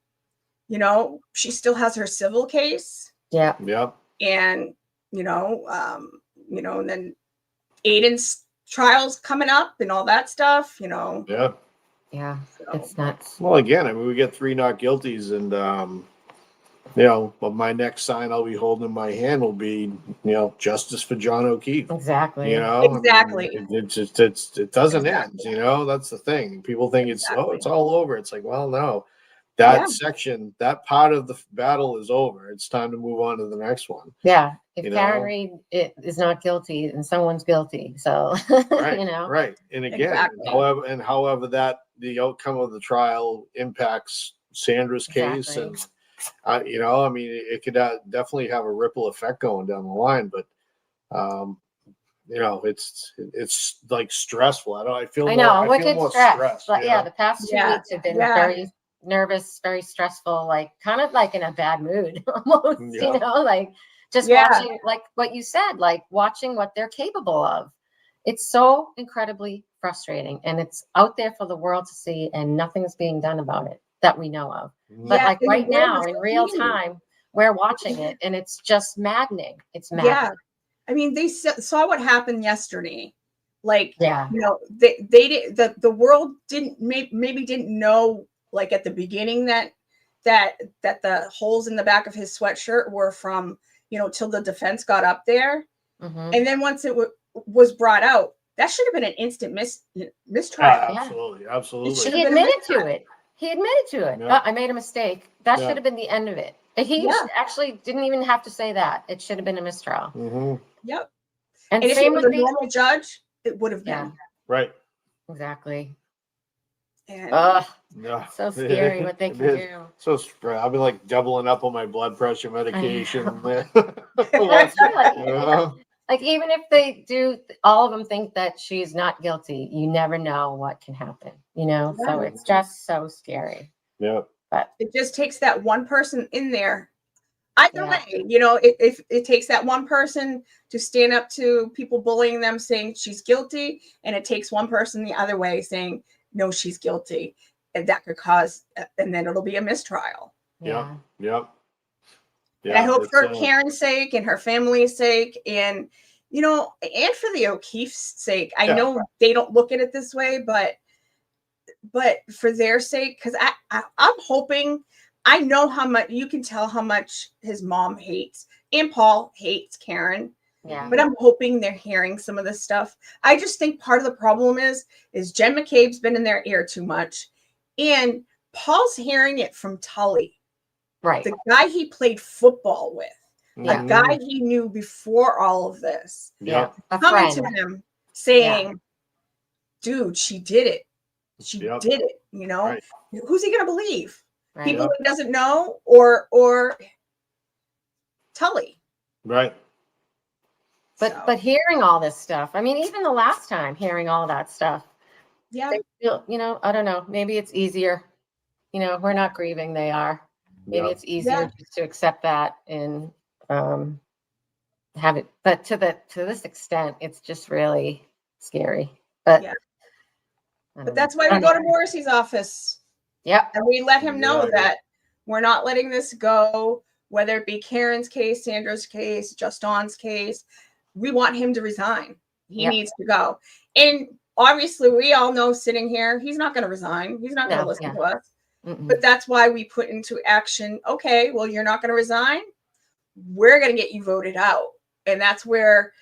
She still has her civil case. Yeah. Yep. And and then Aiden's trials coming up and all that stuff. Yeah. Yeah. It's nuts. Well, again, I mean, we get 3 not guilties, and but my next sign I'll be holding in my hand will be, justice for John O'Keefe. Exactly. Exactly. I mean, it doesn't end. That's the thing. People think it's all over. It's like, well, no, that section, that part of the battle is over. It's time to move on to the next one. Yeah. If You Karen know? Reed is not guilty, then someone's guilty. So, Right. Right. And again, Exactly. however that the outcome of the trial impacts Sandra's case, Exactly. and I mean, it could definitely have a ripple effect going down the line, but it's like stressful. I feel I know. more, What I feel good more stress. stressed, But you yeah, know? the past 2 Yeah. weeks have been Yeah. very nervous, very stressful, like kind of like in a bad mood almost, Yeah. like just Yeah. watching, like what you said, like watching what they're capable of. It's so incredibly frustrating, and it's out there for the world to see, and nothing's being done about it that we know of. But Yeah, like and the right world now is in so real mean. time, we're watching it, and it's just maddening. It's maddening. Yeah. I mean, they saw what happened yesterday. Like, Yeah. they did the world maybe didn't know, like at the beginning that the holes in the back of his sweatshirt were from, till the defense got up there. Mhm. And then once it was brought out, that should have been an instant mistrial. Absolutely. It Absolutely. should He have been admitted to mistrial. it. He admitted to it. Yeah. I made a mistake. That Yeah. should have been the end of it. He Yeah. actually didn't even have to say that. It should have been a mistrial. Hmm. Yep. And And if it same was with a the normal judge, it would have yeah, been. Right. exactly. And Ugh, Yeah. so scary what they It can is. do. So I've been like doubling up on my blood pressure medication. That's Yeah. like even if they do, all of them think that she's not guilty. You never know what can happen. So Yeah. it's just so scary. Yeah. But it just takes that one person in there. Either Yeah. way, if it takes that one person to stand up to people bullying them saying she's guilty, and it takes one person the other way saying no, she's guilty, and that could cause, and then it'll be a mistrial. yeah, Yep. And I hope it's, for Karen's sake and her family's sake, and and for the O'Keefe's sake. I Yeah. know they don't look at it this way, but for their sake, because I'm hoping. I know how much you can tell how much his mom hates, and Paul hates Karen. yeah. But I'm hoping they're hearing some of this stuff. I just think part of the problem is Jen McCabe's been in their ear too much, and Paul's hearing it from Tully, Right. the guy he played football with, Yeah. the guy he knew before all of this, Yeah. A coming friend. to him saying, dude, she did it. She Yep. did it. You know, Right. who's he going to believe? Right. People Yep. he doesn't know or Tully? Right. But hearing all this stuff, I mean, even the last time hearing all that stuff, Yeah. they feel, you know, I don't know, maybe it's easier. You know, we're not grieving, they are. Maybe Yeah. it's easier Yeah. just to accept that and have it. But to this extent, it's just really scary. But Yeah. I don't But know. that's why we go to Morrissey's office. Yep. And we let him know Yeah. that we're not letting this go, whether it be Karen's case, Sandra's case, Justin's case. We want him to resign. He Yep. needs to go. And obviously, we all know sitting here, he's not going to resign. He's not going to No, listen yeah. to us. Mm-mm. But that's why we put into action, okay, well, you're not going to resign. We're going to get you voted out. And that's where,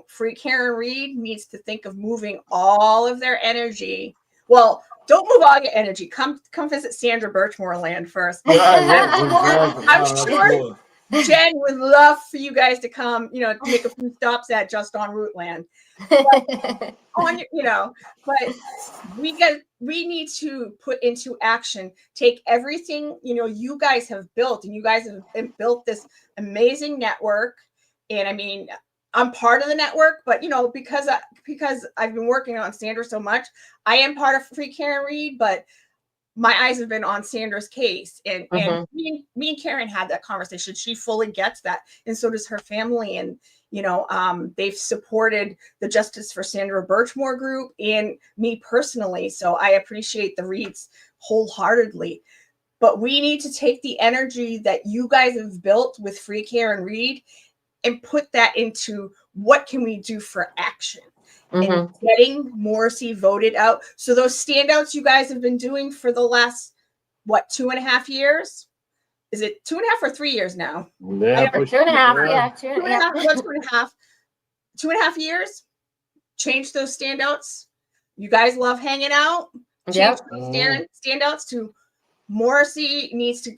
Free Karen Reed needs to think of moving all of their energy. Well, don't move all your energy. Come visit Sandra Birchmore land first. I'm sure Jen would love for you guys to come, make a few stops at Just on Route land. But we need to put into action, take everything, you guys have built, and you guys have built this amazing network. And I mean, I'm part of the network, but because I've been working on Sandra so much, I am part of Free Karen Reed, but my eyes have been on Sandra's case, and me and Karen had that conversation. She fully gets that, and so does her family. And they've supported the Justice for Sandra Birchmore group and me personally. So I appreciate the Reeds wholeheartedly. But we need to take the energy that you guys have built with Free Karen Reed and put that into what can we do for action. And getting Morrissey voted out. So those standouts you guys have been doing for the last, 2.5 years? Is it 2.5 or 3 years now? Yeah, 2.5. Yeah, 2.5. 2.5. 2.5 years. Change those standouts. You guys love hanging out. Change those standouts to Morrissey needs to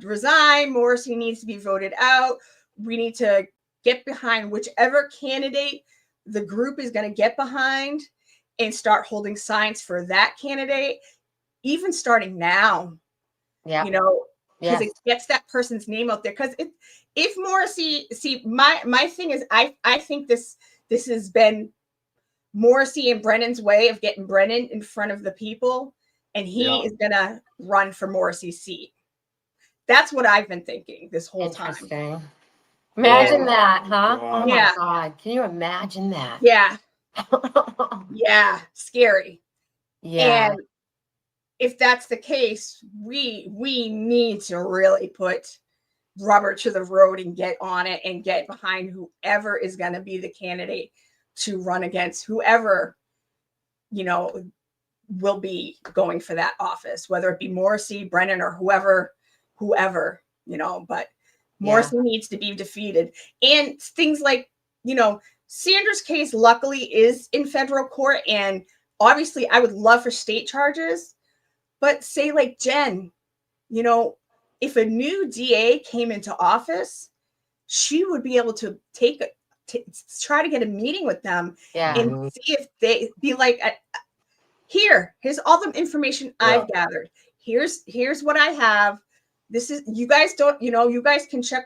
resign. Morrissey needs to be voted out. We need to get behind whichever candidate the group is going to get behind and start holding signs for that candidate, even starting now. Yeah. Because it gets that person's name out there. Because if Morrissey, my thing is, I think this has been Morrissey and Brennan's way of getting Brennan in front of the people, and he is going to run for Morrissey's seat. That's what I've been thinking this whole time. Imagine that, huh? Wow. Oh my God. Can you imagine that? Yeah. Yeah. Scary. Yeah. And if that's the case, we need to really put rubber to the road and get on it and get behind whoever is going to be the candidate to run against whoever, will be going for that office, whether it be Morrissey, Brennan, or whoever, but Morrissey needs to be defeated. And things like, Sandra's case luckily is in federal court. And obviously I would love for state charges, but say like Jen, if a new DA came into office, she would be able to try to get a meeting with them and see if they be like, here's all the information I've gathered. Here's what I have. This is, you guys don't, you guys can check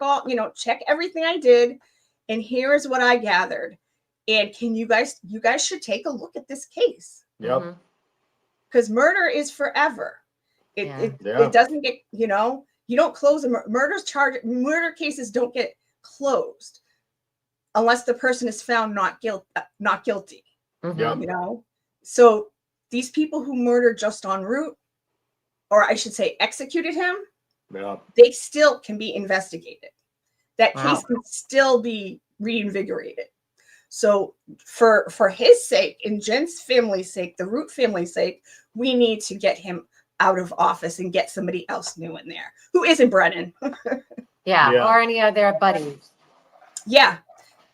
everything I did. And here's what I gathered. And you guys should take a look at this case. Yep. Because murder is forever. It doesn't get, you don't close a murder cases don't get closed unless the person is found not guilty. So these people who murdered Just en Route, or I should say executed him, they still can be investigated. That case can still be reinvigorated. So for his sake and Jen's family's sake, the Root family's sake, we need to get him out of office and get somebody else new in there who isn't Brennan. Or any of their buddies. Yeah.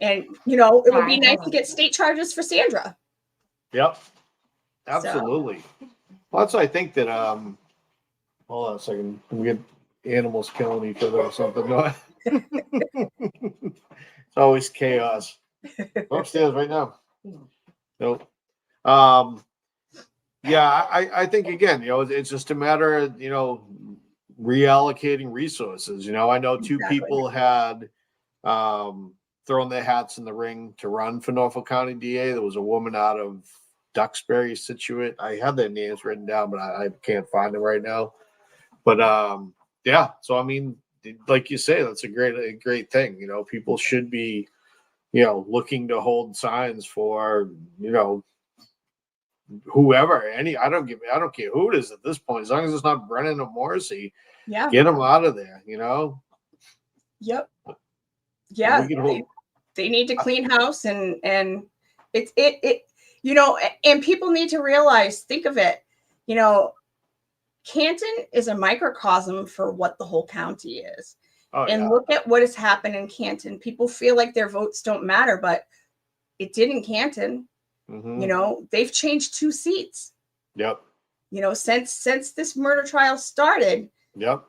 And, it would be nice to get state charges for Sandra. Yep. Absolutely. Well, that's, I think that, hold on a second. We get animals killing each other or something. No. It's always chaos. Go upstairs right now. Nope. Yeah, I think again, it's just a matter of, reallocating resources. I know two Exactly. people had thrown their hats in the ring to run for Norfolk County DA. There was a woman out of Duxbury, Situate. I have their names written down, but I can't find them right now. But yeah, so I mean, like you say, that's a great thing. People should be, looking to hold signs for, whoever. I don't care who it is at this point, as long as it's not Brennan or Morrissey. Yeah. Get them out of there. Yep. Yeah. We can hold. They need to clean house, and it and people need to realize, think of it, Canton is a microcosm for what the whole county is. Oh, and yeah. look at what has happened in Canton. People feel like their votes don't matter, but it did in Canton. Mhm. They've changed 2 seats. Yep. Since this murder trial started, Yep.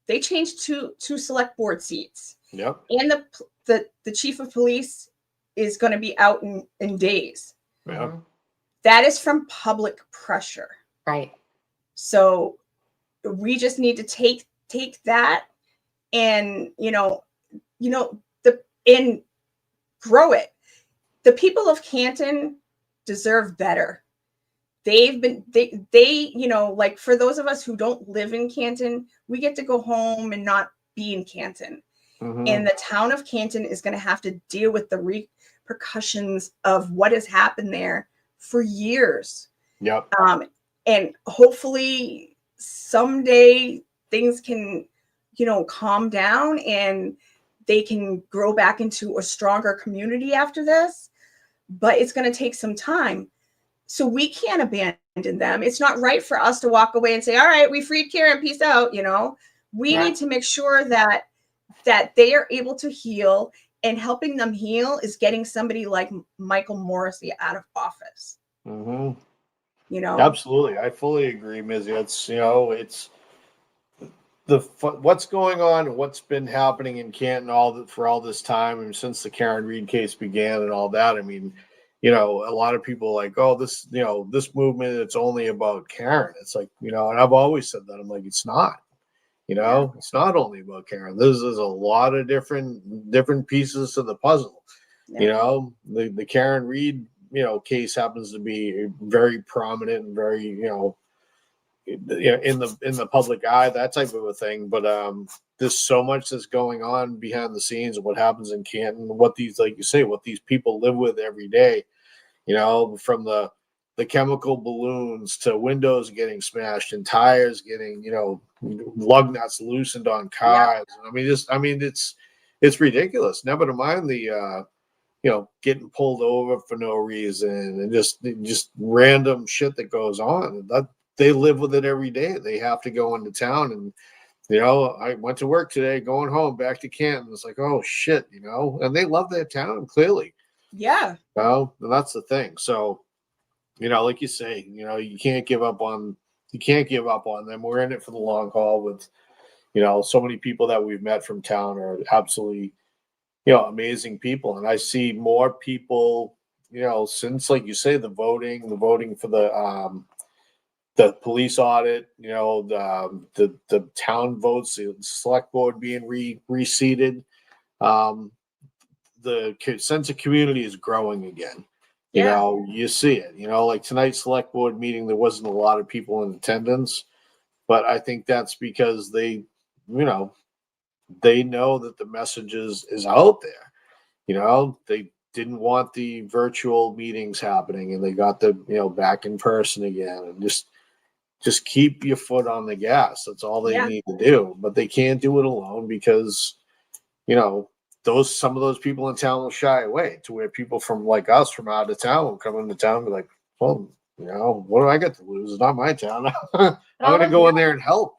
they changed two select board seats. Yep. And the chief of police is going to be out in days. Yeah. That is from public pressure. Right. So we just need to take that and and grow it. The people of Canton deserve better. They've been like, for those of us who don't live in Canton, we get to go home and not be in Canton. Mhm. And the town of Canton is going to have to deal with the repercussions of what has happened there for years. Yep. And hopefully someday things can, calm down and they can grow back into a stronger community after this. But it's going to take some time. So we can't abandon them. It's not right for us to walk away and say, all right, we freed Karen, peace out. We need to make sure that they are able to heal, and helping them heal is getting somebody like Michael Morrissey out of office. Mhm. Absolutely. I fully agree, Mizzy. It's what's going on and what's been happening in Canton for all this time, and since the Karen Reed case began and all that. I mean, a lot of people are like, oh, this movement, it's only about Karen. It's like, and I've always said that. I'm like, it's not. It's not only about Karen. There's a lot of different pieces to the puzzle. Yeah. The Karen Reed case happens to be very prominent and very in the public eye, that type of a thing. But there's so much that's going on behind the scenes of what happens in Canton, what these, like you say, what these people live with every day. From the chemical balloons to windows getting smashed and tires getting lug nuts loosened on cars. Yeah. It's ridiculous. Never to mind the getting pulled over for no reason and just random shit that goes on. That they live with it every day. They have to go into town, and I went to work today, going home back to Canton. It's like, oh shit, and they love their town clearly. Yeah. And that's the thing. So, like you say, you can't give up on them. We're in it for the long haul with, so many people that we've met from town are absolutely, amazing people. And I see more people, since, like you say, the voting for the police audit, the town votes, the select board being reseated. The sense of community is growing again. You see it. Like tonight's select board meeting, there wasn't a lot of people in attendance, but I think that's because they know that the message is out there. They didn't want the virtual meetings happening, and they got the back in person again, and just keep your foot on the gas. That's all they need to do. But they can't do it alone because some of those people in town will shy away, to where people from like us from out of town will come into town and be like, well, what do I got to lose? It's not my town. I'm going to go in there and help,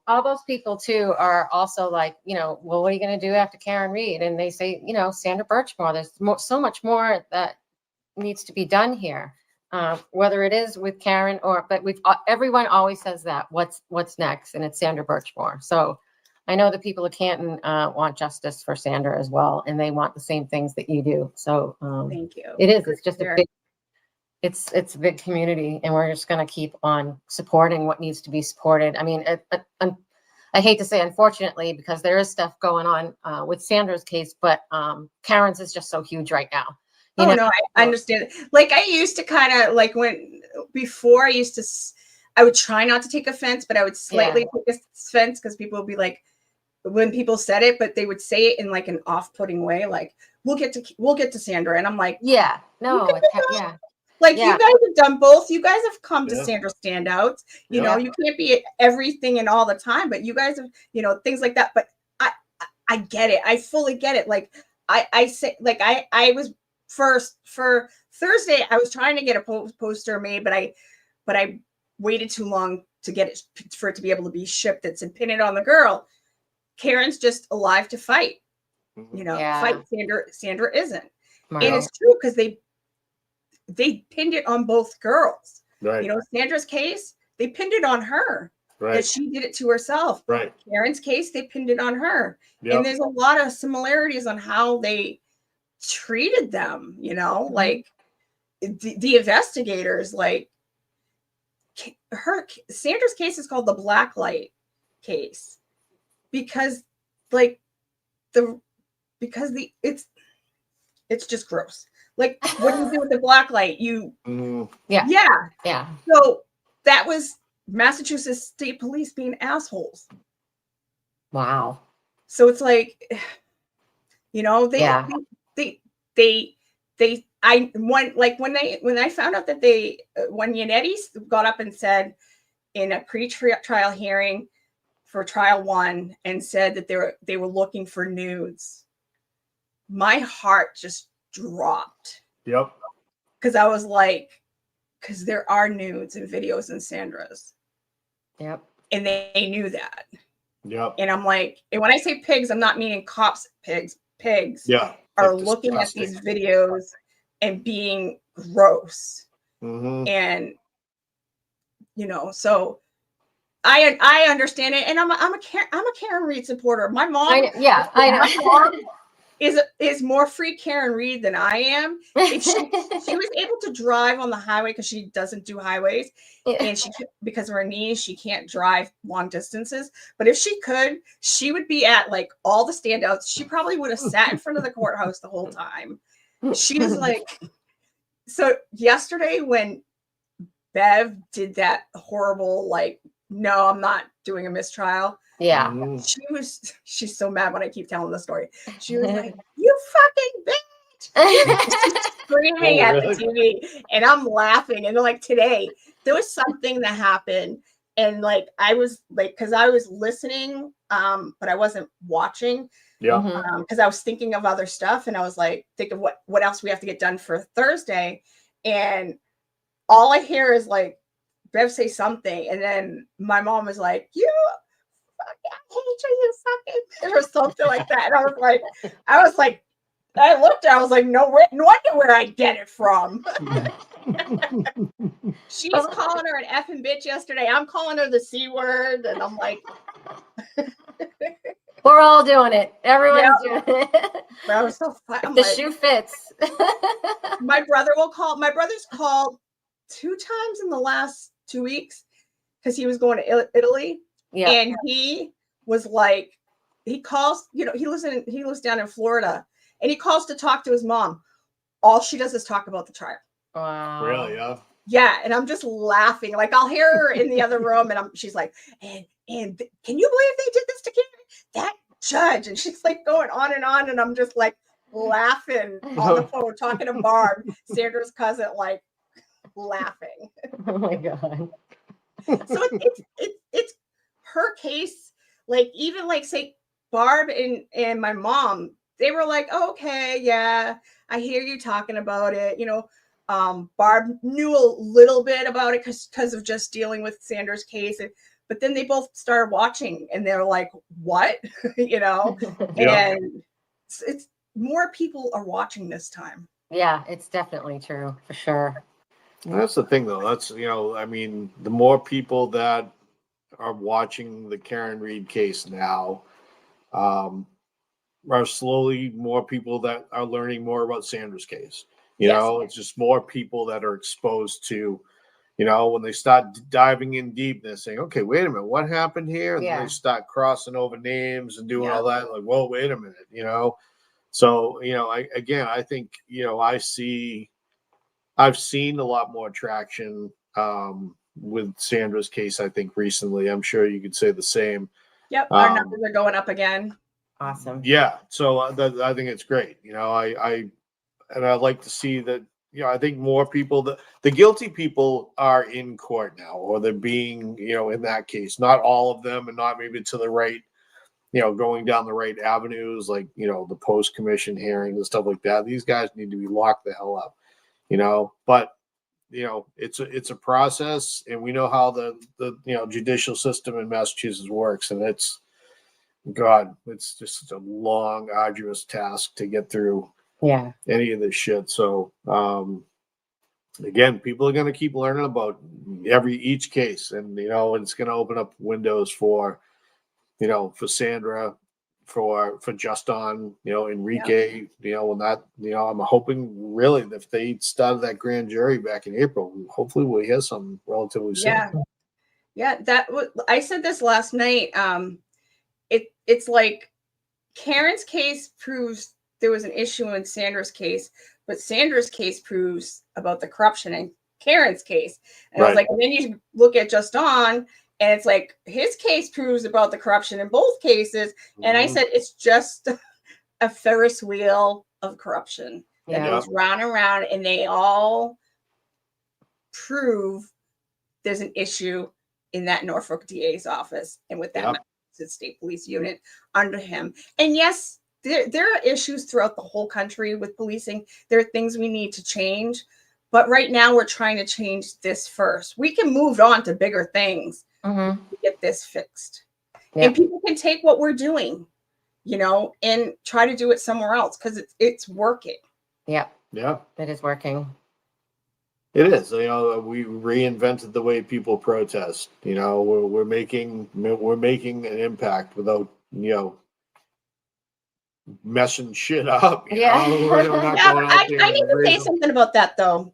All those people too are also like, well, what are you going to do after Karen Reed? And they say, Sandra Birchmore, there's so much more that needs to be done here. whether it is with Karen but everyone always says that, what's next? And it's Sandra Birchmore. So I know the people of Canton want justice for Sandra as well, and they want the same things that you do. So Thank you. it's just a big, it's a big community, and we're just going to keep on supporting what needs to be supported. I mean, I hate to say unfortunately, because there is stuff going on with Sandra's case, but Karen's is just so huge right now. You know? No, I understand. Like I used to kind of like before I would try not to take offense, but I would slightly take offense because people would be like, when people said it, but they would say it in like an off-putting way, like we'll get to Sandra, and I'm like, yeah, no, like you guys have done both. You guys have come to Yeah. Sandra standouts. You know, you can't be everything and all the time, but you guys have, things like that. But I get it. I fully get it. Like I say, like I was first for Thursday. I was trying to get a poster made, but I waited too long to get it for it to be able to be shipped. It's and pin it on the girl. Karen's just alive to fight. Fight Sandra isn't. Right. And it's true because they pinned it on both girls. Right. Sandra's case, they pinned it on her. Right. That she did it to herself. Right. Karen's case, they pinned it on her. Yep. And there's a lot of similarities on how they treated them, like the investigators, like Sandra's case is called the black light case because it's just gross. Like what do you do with the black light? Yeah. So that was Massachusetts State Police being assholes. Wow. So it's like, when I found out that when Yannetti got up and said in a pre-trial hearing for trial 1 and said that they were looking for nudes, my heart just dropped. Yep. Because I was like, because there are nudes and videos in Sandra's. Yep. And they knew that. Yep. And I'm like, and when I say pigs, I'm not meaning cops, pigs. Pigs are looking at these videos and being gross. Mm-hmm. And so I understand it, and I'm a Karen Reed supporter. My mom, I know. My mom is more free Karen Reed than I am. If she was able to drive on the highway because she doesn't do highways, and because of her knees, she can't drive long distances. But if she could, she would be at like all the standouts. She probably would have sat in front of the courthouse the whole time. She was like, so yesterday when Bev did that horrible, like, no, I'm not doing a mistrial. Yeah. She's so mad when I keep telling the story. She was like, you fucking bitch. Screaming at the TV. And I'm laughing. And like today, there was something that happened. And like, I was like, because I was listening, but I wasn't watching. Yeah. Because I was thinking of other stuff. And I was like, think of what else we have to get done for Thursday. And all I hear is like, Bev say something. And then my mom was like, you fucking hate you fucking, or something like that. And I was like, I looked, I was like, no wonder where I get it from. She's calling her an effing bitch yesterday. I'm calling her the C word. And I'm like, we're all doing it. Everyone's doing it. That was so fun. The shoe fits. My brother's called 2 times in the last 2 weeks because he was going to Italy. Yeah. And he was like, he calls, he lives down in Florida, and he calls to talk to his mom. All she does is talk about the trial. Wow. Really? Yeah. Yeah. And I'm just laughing. Like I'll hear her in the other room and she's like, and can you believe they did this to Karen? That judge. And she's like going on. And I'm just like laughing on the phone, talking to Barb, Sandra's cousin, like laughing. Oh my God. So it's her case. Like even like say Barb and my mom, they were like, oh, okay, yeah, I hear you talking about it. Barb knew a little bit about it because of just dealing with Sandra's case. But then they both started watching and they're like, what? Yeah. And it's more people are watching this time. Yeah, it's definitely true for sure. That's the thing, though. That's, I mean, the more people that are watching the Karen Reed case now, are slowly more people that are learning more about Sandra's case. It's just more people that are exposed to, when they start diving in deep, they're saying, okay, wait a minute, what happened here? And then they start crossing over names and doing all that. Like, well, wait a minute, So, I think, I've seen a lot more traction with Sandra's case, I think, recently. I'm sure you could say the same. Yep, our numbers are going up again. Awesome. Yeah, so I think it's great. I like to see that. I think more people, the guilty people are in court now, or they're being, in that case, not all of them, and not maybe to the right, going down the right avenues, like the post commission hearings and stuff like that. These guys need to be locked the hell up, But it's a process, and we know how the judicial system in Massachusetts works, and it's just a long, arduous task to get through any of this shit. So again, people are going to keep learning about each case, and it's going to open up windows for for Sandra, for Justin, Enrique, when that, I'm hoping really that if they started that grand jury back in April, hopefully we'll hear something relatively soon. Yeah, I said this last night. It's like Karen's case proves there was an issue in Sandra's case, but Sandra's case proves about the corruption in Karen's case. And I was like, and then you look at Justin, and it's like his case proves about the corruption in both cases. And I said, it's just a Ferris wheel of corruption that goes round and round, and they all prove there's an issue in that Norfolk DA's office and with that State Police unit under him. And yes, there are issues throughout the whole country with policing. There are things we need to change, but right now we're trying to change this first. We can move on to bigger things to get this fixed. And people can take what we're doing, and try to do it somewhere else, because it's working. Yeah, it is working. It is. We reinvented the way people protest. We're making an impact without messing shit up. I need to say something about that, though.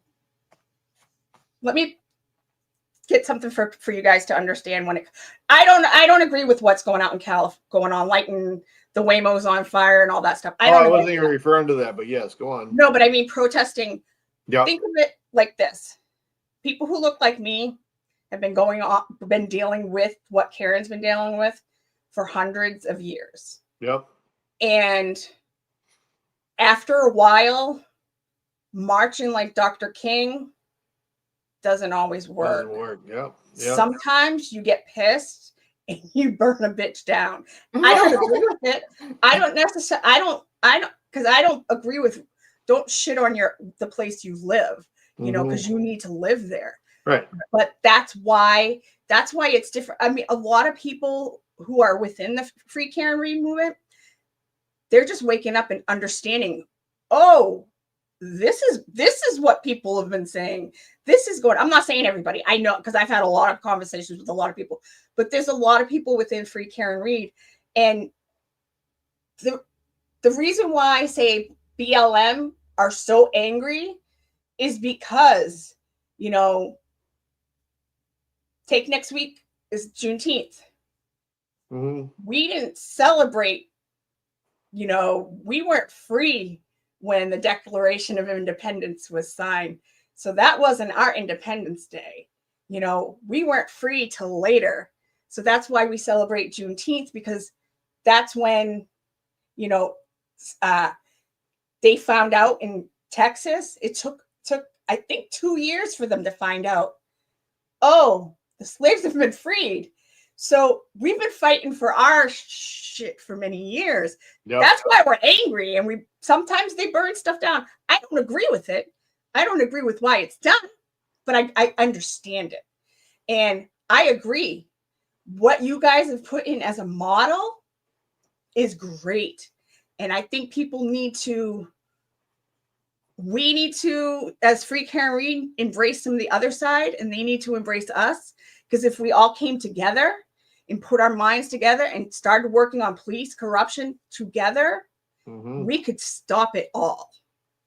Let me get something for you guys to understand. I don't agree with what's going on in going on, lighting the Waymos on fire and all that stuff. I wasn't even referring to that, but yes, go on. No, but I mean protesting. Yeah. Think of it like this: people who look like me have been dealing with what Karen's been dealing with for hundreds of years. Yep. And after a while, marching like Dr. King doesn't always work. Doesn't work. Yep. Sometimes you get pissed and you burn a bitch down. I don't agree with it. I don't because I don't agree with, don't shit on the place you live, because you need to live there. Right. But that's why it's different. I mean, a lot of people who are within the Free Karen Reed movement, they're just waking up and understanding, oh, this is what people have been saying. This is going, I'm not saying everybody, I know, because I've had a lot of conversations with a lot of people, but there's a lot of people within Free Karen Reed. And the reason why I say BLM are so angry is because, take next week is Juneteenth. We didn't celebrate, we weren't free when the Declaration of Independence was signed. So that wasn't our Independence Day. We weren't free till later. So that's why we celebrate Juneteenth, because that's when, they found out in Texas. It took I think 2 years for them to find out, oh, the slaves have been freed. So we've been fighting for our shit for many years. Yep. That's why we're angry, and sometimes they burn stuff down. I don't agree with it. I don't agree with why it's done, but I understand it. And I agree. What you guys have put in as a model is great. And I think people need to we need to, as Free Karen Reed, embrace some of the other side, and they need to embrace us. Because if we all came together and put our minds together and started working on police corruption together, we could stop it all.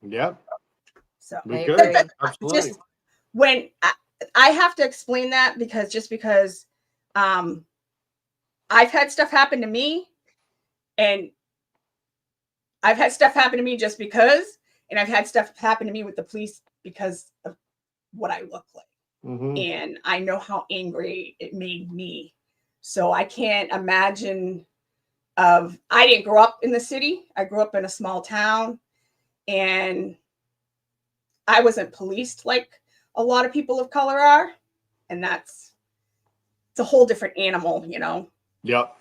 Yep. So We could. Absolutely. just when I have to explain that because I've had stuff happen to me, and I've had stuff happen to me just because, and I've had stuff happen to me with the police because of what I look like. And I know how angry it made me. So I can't imagine I didn't grow up in the city. I grew up in a small town, and I wasn't policed like a lot of people of color are. And it's a whole different animal, you know? Yep.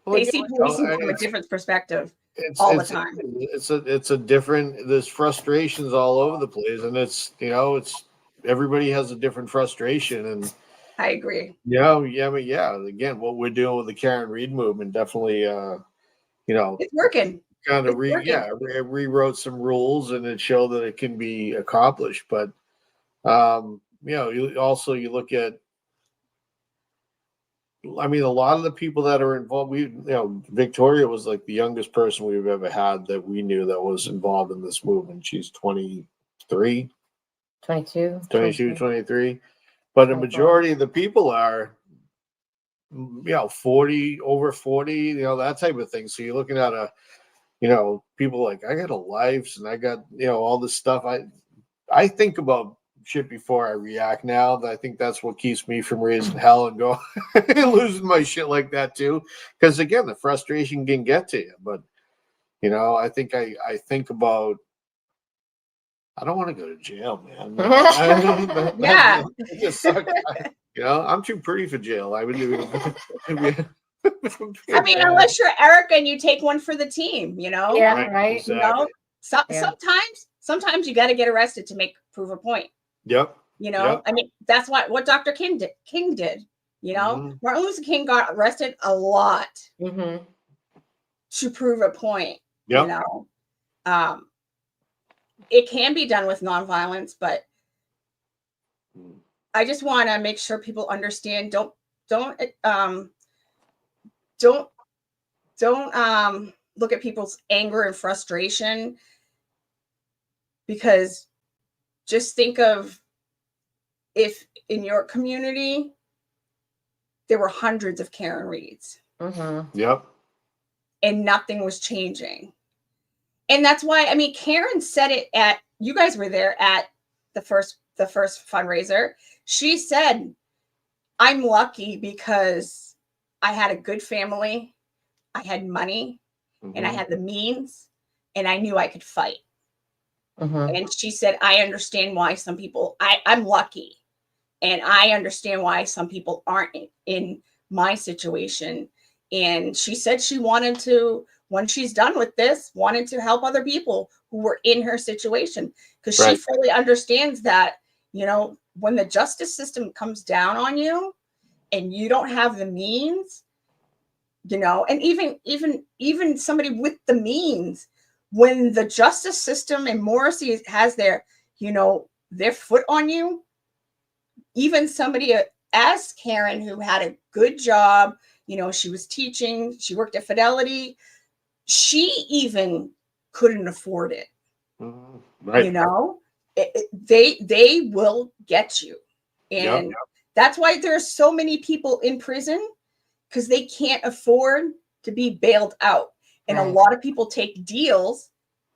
They see policing from a different perspective all the time. It's a different, there's frustrations all over the place, and it's everybody has a different frustration, and I agree. Again, what we're doing with the Karen Reed movement definitely, it's working. Kind of rewrote some rules, and it showed that it can be accomplished. But you look at, I mean, a lot of the people that are involved, Victoria was like the youngest person we've ever had that we knew that was involved in this movement. She's 23, 22, 23. But a majority of the people are, 40, over 40, that type of thing. So you're looking at people like, I got a life, and I got, all this stuff. I think about shit before I react now. I think that's what keeps me from raising hell and go losing my shit like that too. Because again, the frustration can get to you. But I think I think about, I don't want to go to jail, man. Yeah. It just sucks. I'm too pretty for jail. I would do. I mean, unless you're Erica and you take one for the team, Yeah, right. Exactly. Sometimes you got to get arrested to prove a point. Yep. I mean, that's what Dr. King did. Martin Luther King got arrested a lot to prove a point. Yep. It can be done with nonviolence, but I just want to make sure people understand. Don't look at people's anger and frustration, because just think of if in your community there were hundreds of Karen Reeds. Yep. And nothing was changing. And that's why, I mean, Karen said it you guys were there at the first fundraiser. She said, I'm lucky because I had a good family, I had money, and I had the means, and I knew I could fight. And she said, I understand why some people, I'm lucky, and I understand why some people aren't in my situation. And she said she wanted to, when she's done with this, wanted to help other people who were in her situation, because she fully understands that, when the justice system comes down on you and you don't have the means, and even somebody with the means, when the justice system and Morrissey has their foot on you, even somebody as Karen, who had a good job, she was teaching, she worked at Fidelity, she even couldn't afford it. Right. They will get you. And that's why there's so many people in prison, because they can't afford to be bailed out. And a lot of people take deals,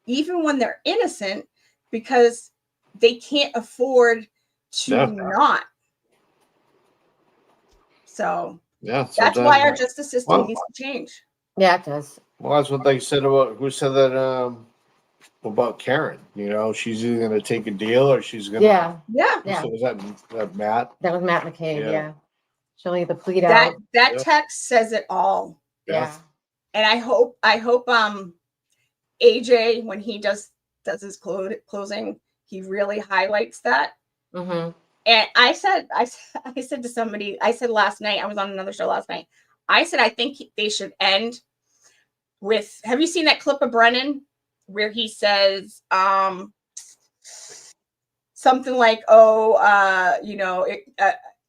even when they're innocent, because they can't afford to not. So that's why our justice system needs to change. Yeah, it does. Well, that's what they said about, who said that about Karen? She's either going to take a deal or she's going to. Yeah. So was that Matt? That was Matt McCabe. Yeah. She'll either plead That out. that text says it all. Yeah. And I hope AJ, when he does his closing, he really highlights that. And I said to somebody, I said last night, I was on another show last night, I said I think they should end with, have you seen that clip of Brennan where he says something like, "Oh,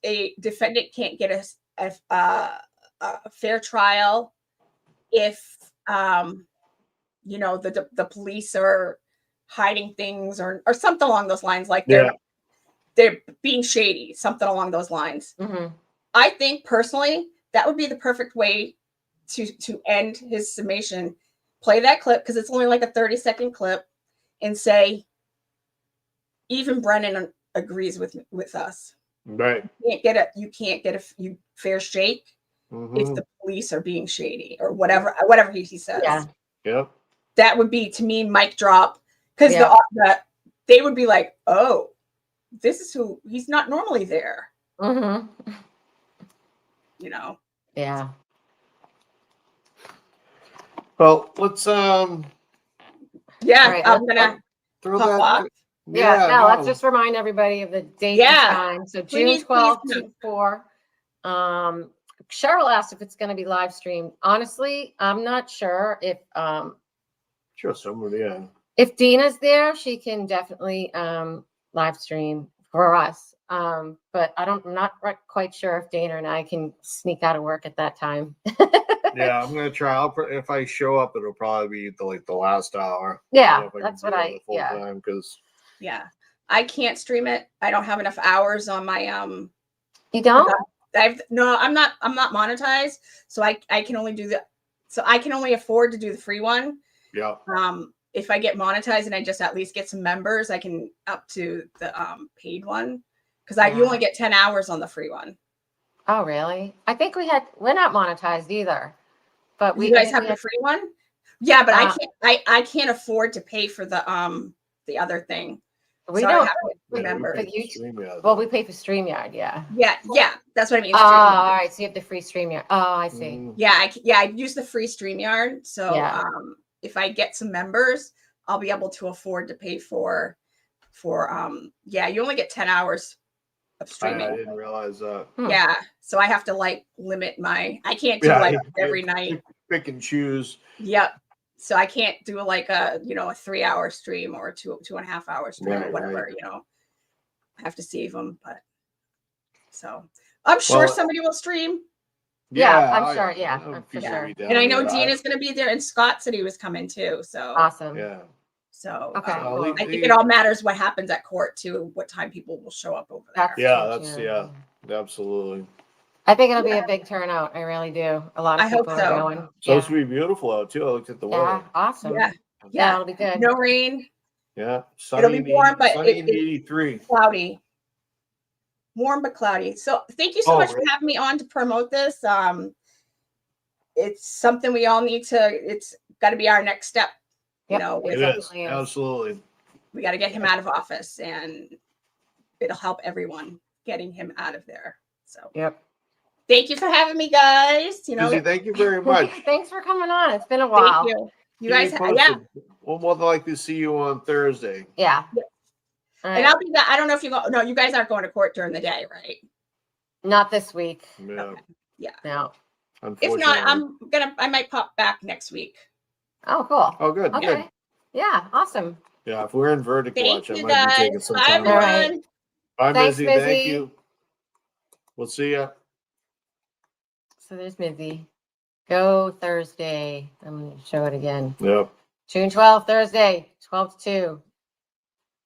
a defendant can't get a fair trial if the police are hiding things or something along those lines, like they're being shady, something along those lines." I think personally that would be the perfect way to end his summation. Play that clip because it's only like a 30-second clip, and say, even Brennan agrees with us. Right. You can't get a fair shake if the police are being shady or whatever he says. Yeah. Yep. That would be, to me, mic drop, because they would be like, "Oh, this is who he's not normally there." Yeah. Well, let's All right, I'm gonna throw pop that. off. Let's just remind everybody of the date and time. So June Please, 12th please to 4. Cheryl asked if it's going to be live streamed. Honestly, I'm not sure if Sure, somebody. Yeah. if Dina's there, she can definitely live stream for us. But I'm not quite sure if Dana and I can sneak out of work at that time. Yeah, I'm gonna try. If I show up, it'll probably be the last hour. Yeah, that's what because I can't stream it. I don't have enough hours on my You don't? I'm not monetized, so I can only afford to do the free one. Yeah. If I get monetized and I just at least get some members, I can up to the paid one, because you only get 10 hours on the free one. Oh, really? I think we're not monetized either. But You guys have the free one? Yeah, but I can't afford to pay for the other thing. We So I don't have to remember. Well, we pay for StreamYard, yeah. Yeah, that's what I mean. Oh, all right. So you have the free StreamYard. Oh, I see. Yeah, I use the free StreamYard. So if I get some members, I'll be able to afford to pay for you only get 10 hours of streaming. I didn't realize that. Yeah, so I have to limit I can't do every night. Pick and choose. Yep. So I can't do a 3-hour stream or 2.5 hour stream or whatever, I have to save them, but so I'm sure somebody will stream. Yeah, I'm sure. Yeah, for sure. And I know Dina's going to be there, and Scott said he was coming too. So awesome. Yeah. So okay, I think it all matters what happens at court too, what time people will show up over there. Absolutely. I think it'll be a big turnout. I really do. A lot of people are going. Supposed to be beautiful out too. I looked at the weather. Yeah, awesome. Yeah, it'll be good. No rain. Yeah, It'll be warm, but sunny and 83. Cloudy. Warm but cloudy. So thank you so much for having me on to promote this. It's something we all need to. It's got to be our next step. It is. Absolutely. We got to get him out of office, and it'll help everyone getting him out of there. So thank you for having me, guys. Susie, thank you very much. Thanks for coming on. It's been a while. Thank you. You guys, we'll more than likely see you on Thursday. Yeah. Right. And I'll be back. I don't know if you go. No, you guys aren't going to court during the day, right? Not this week. No. Okay. Yeah. No. If not, I might pop back next week. Oh, cool. Oh, good. Okay. Good. Yeah. Awesome. Yeah. If we're in vertical watch, I you might guys. be taking some Bye, time. everyone. Right. Bye, Thanks, Mizzy. Mizzy. Thank you. We'll see ya. So there's Mizzy. Go Thursday. I'm going to show it again. Yep. June 12th, Thursday, 12 to 2.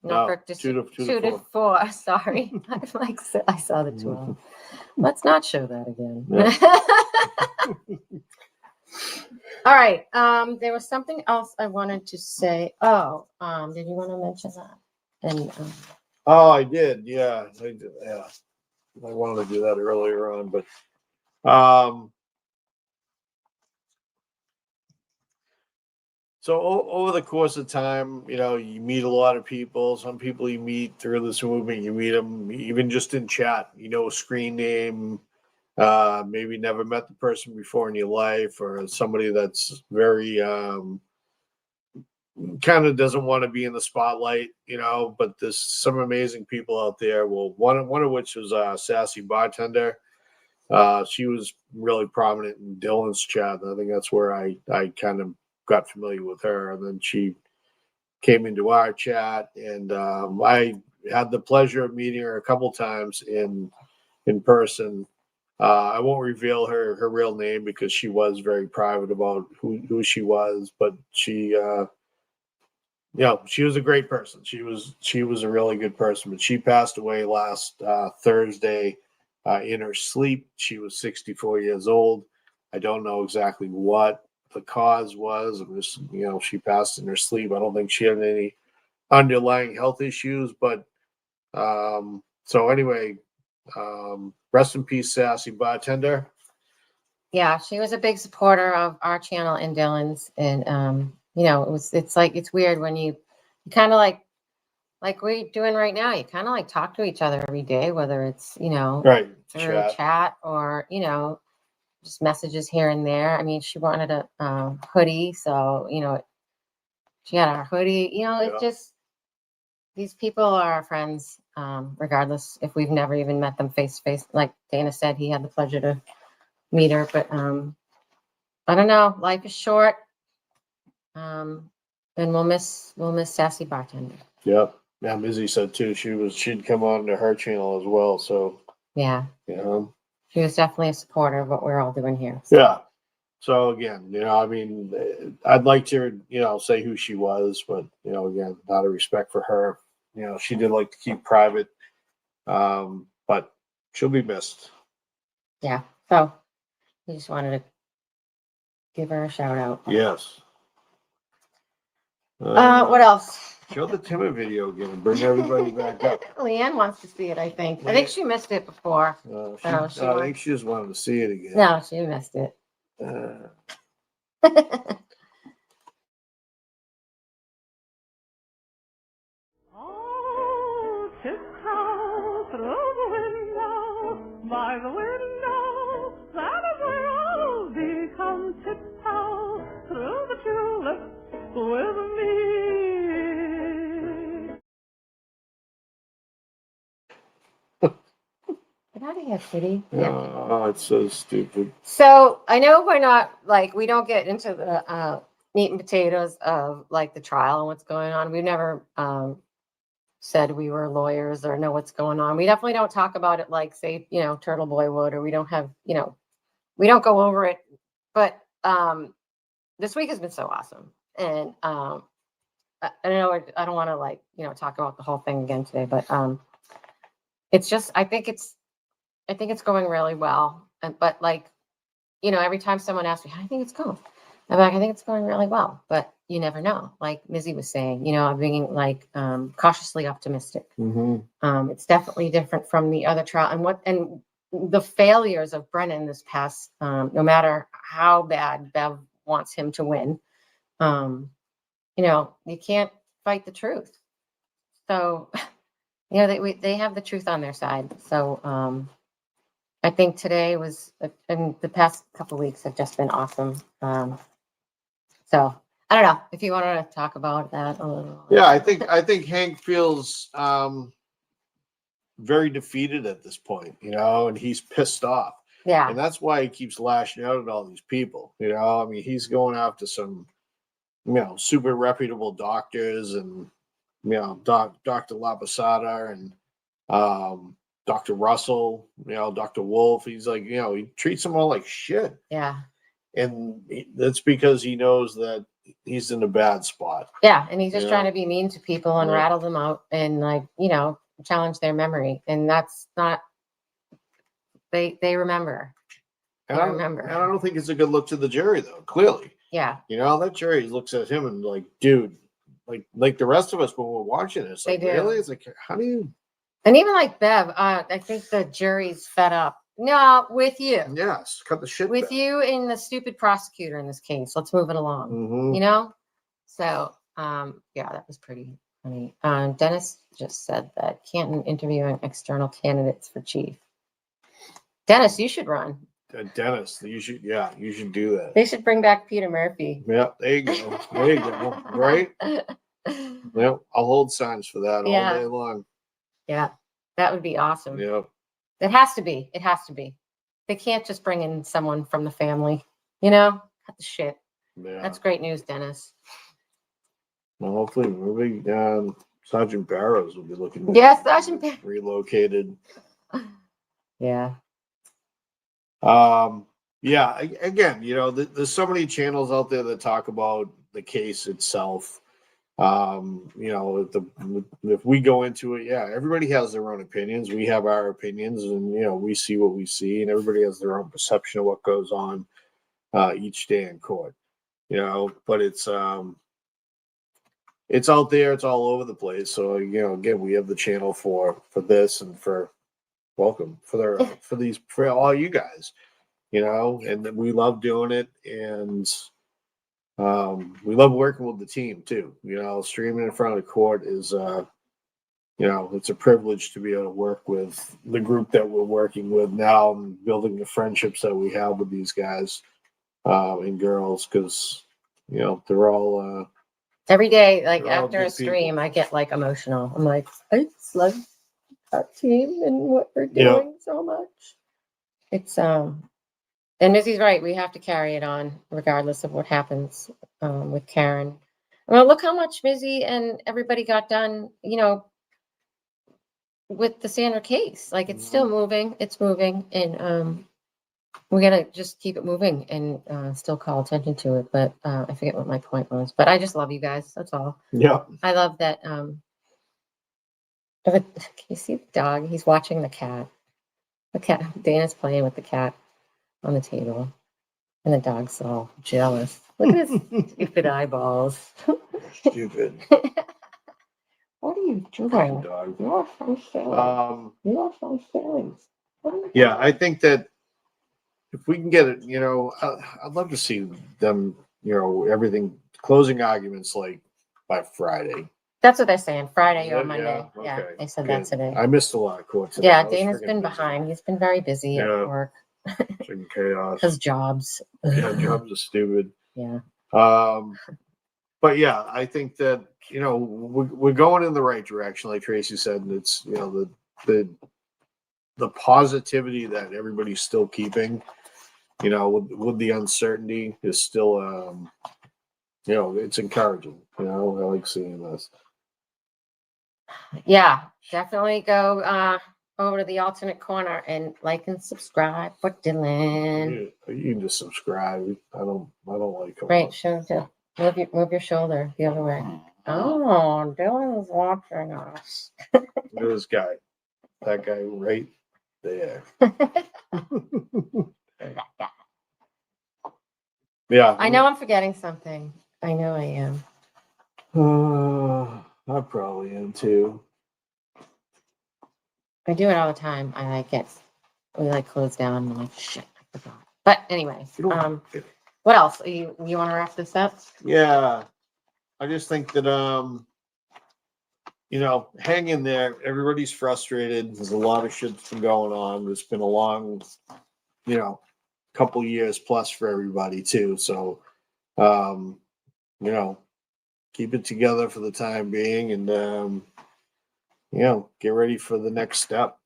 Norfolk No, District, 2 to 4. Sorry. I saw the 12. Let's not show that again. All right. There was something else I wanted to say. Oh, did you want to mention that? And Oh, I did. Yeah. I did. Yeah. I wanted to do that earlier on, but so over the course of time, you meet a lot of people. Some people you meet through this movement, you meet them even just in chat, screen name, maybe never met the person before in your life, or somebody that's very kind of doesn't want to be in the spotlight, but there's some amazing people out there. Well, one of which was a Sassy Bartender. She was really prominent in Dylan's chat. And I think that's where I kind of got familiar with her. And then she came into our chat, and I had the pleasure of meeting her a couple times in person. I won't reveal her real name because she was very private about who she was, but she she was a great person. She was a really good person, but she passed away last Thursday in her sleep. She was 64 years old. I don't know exactly what the cause was. It was, she passed in her sleep. I don't think she had any underlying health issues, but so anyway, rest in peace, Sassy Bartender. Yeah, she was a big supporter of our channel and Dylan's, and it's weird when you kind of like we're doing right now. You kind of like talk to each other every day, whether it's right through chat or just messages here and there. I mean, she wanted a hoodie, so she had our hoodie. It's just these people are our friends, regardless if we've never even met them face to face. Like Dana said, he had the pleasure to meet her, but I don't know. Life is short. And we'll miss Sassy Bartender. Yep. Yeah, Mizzy said too. She'd come on to her channel as well. So yeah, she was definitely a supporter of what we're all doing here. So. Yeah. So again, I mean, I'd like to, say who she was, but again, out of respect for her, she did like to keep private, but she'll be missed. Yeah. So we just wanted to give her a shout out. Yes. What else? Show the Timmy video again and bring everybody back up. Leanne wants to see it, I think. I think she missed it before. I think she just wanted to see it again. No, she missed it. Oh, tiptoe through the window, by the window, that is where I'll be. Come tiptoe through the tulips with me. Get out of here, kitty. Oh, it's so stupid. So I know we're not we don't get into the meat and potatoes of the trial and what's going on. We've never said we were lawyers or know what's going on. We definitely don't talk about it like, say, Turtle Boy would, or we don't have, we don't go over it. But this week has been so awesome. And I know I don't want to talk about the whole thing again today, but it's just, I think it's going really well. But every time someone asks me, how do you think it's going? I'm like, I think it's going really well, but you never know. Like Mizzy was saying, I'm being cautiously optimistic. Mm-hmm. It's definitely different from the other trial and the failures of Brennan this past, no matter how bad Bev wants him to win, you can't fight the truth. So, they have the truth on their side. So, I think today and the past couple of weeks have just been awesome. So I don't know if you want to talk about that a little. Yeah, I think Hank feels very defeated at this point, and he's pissed off. Yeah. And that's why he keeps lashing out at all these people. I mean, he's going after some, super reputable doctors and, Dr. Labasada and Dr. Russell, Dr. Wolf. He's he treats them all like shit. Yeah. And that's because he knows that he's in a bad spot. Yeah. And he's just trying to be mean to people and rattle them out and challenge their memory. And that's not, they remember. And I don't think it's a good look to the jury though, clearly. Yeah. That jury looks at him and dude, like the rest of us when we're watching it, it's like, really? It's like, how do you? And even Bev, I think the jury's fed up. No, with you. Yes, cut the shit. With you and the stupid prosecutor in this case. Let's move it along. Mm-hmm. So, that was pretty funny. Dennis just said that Canton interviewing external candidates for chief. Dennis, you should run. Dennis, you should do that. They should bring back Peter Murphy. Yeah, there you go. There you go. Right? Well, I'll hold signs for that all day long. Yeah, that would be awesome. Yeah. It has to be. It has to be. They can't just bring in someone from the family. Cut the shit. Yeah. That's great news, Dennis. Well, hopefully, maybe Sergeant Barrows will be looking. to Yes, Sergeant Barrows. relocated. Yeah. Yeah. Again, there's so many channels out there that talk about the case itself. If we go into it, yeah, everybody has their own opinions. We have our opinions, and we see what we see, and everybody has their own perception of what goes on each day in court. But it's out there, it's all over the place. So again, we have the channel for this and for welcome for all you guys. And we love doing it, and we love working with the team too. Streaming in front of the court is it's a privilege to be able to work with the group that we're working with now and building the friendships that we have with these guys and girls, because they're all Every day, like They're all after a good people. stream, I get like emotional. I'm like, I just love our team and what we're doing so much. It's and Missy's right. We have to carry it on regardless of what happens with Karen. Well, look how much Missy and everybody got done, with the Sandra case. Like it's still moving. It's moving, and we're gonna just keep it moving and still call attention to it. But I forget what my point was. But I just love you guys. That's all. Yeah. I love that. Can you see the dog? He's watching the cat. The cat. Dana's playing with the cat on the table, and the dog's all jealous. Look at his stupid eyeballs. stupid. What are you doing? Dog. You're so silly. You're so silly. Yeah, I think that if we can get it, I'd love to see them, everything closing arguments like by Friday. That's what they're saying. Friday or Yeah, Monday. yeah, Yeah, okay, they said good. that today. I missed a lot of court today. Yeah, I was Dana's friggin' been busy. behind. He's been very busy Yeah. at work Friggin' chaos. because jobs. Yeah, jobs are stupid. Yeah. But yeah, I think that we're going in the right direction, like Tracy said, and it's the positivity that everybody's still keeping, with the uncertainty is still it's encouraging. I like seeing this. Yeah, definitely go over to the alternate corner and like and subscribe for Dylan. You can just subscribe. I don't like them. Right, move your shoulder the other way. Oh, Dylan's watching us. Look at this guy. That guy right there. Yeah. I know I'm forgetting something. I know I am. I probably am too. I do it all the time. I like it. We close down and I'm like, shit, I forgot. But anyway, what else? You want to wrap this up? Yeah. I just think that hang in there. Everybody's frustrated. There's a lot of shit that's been going on. It's been a long, couple years plus for everybody too. So keep it together for the time being, and get ready for the next step.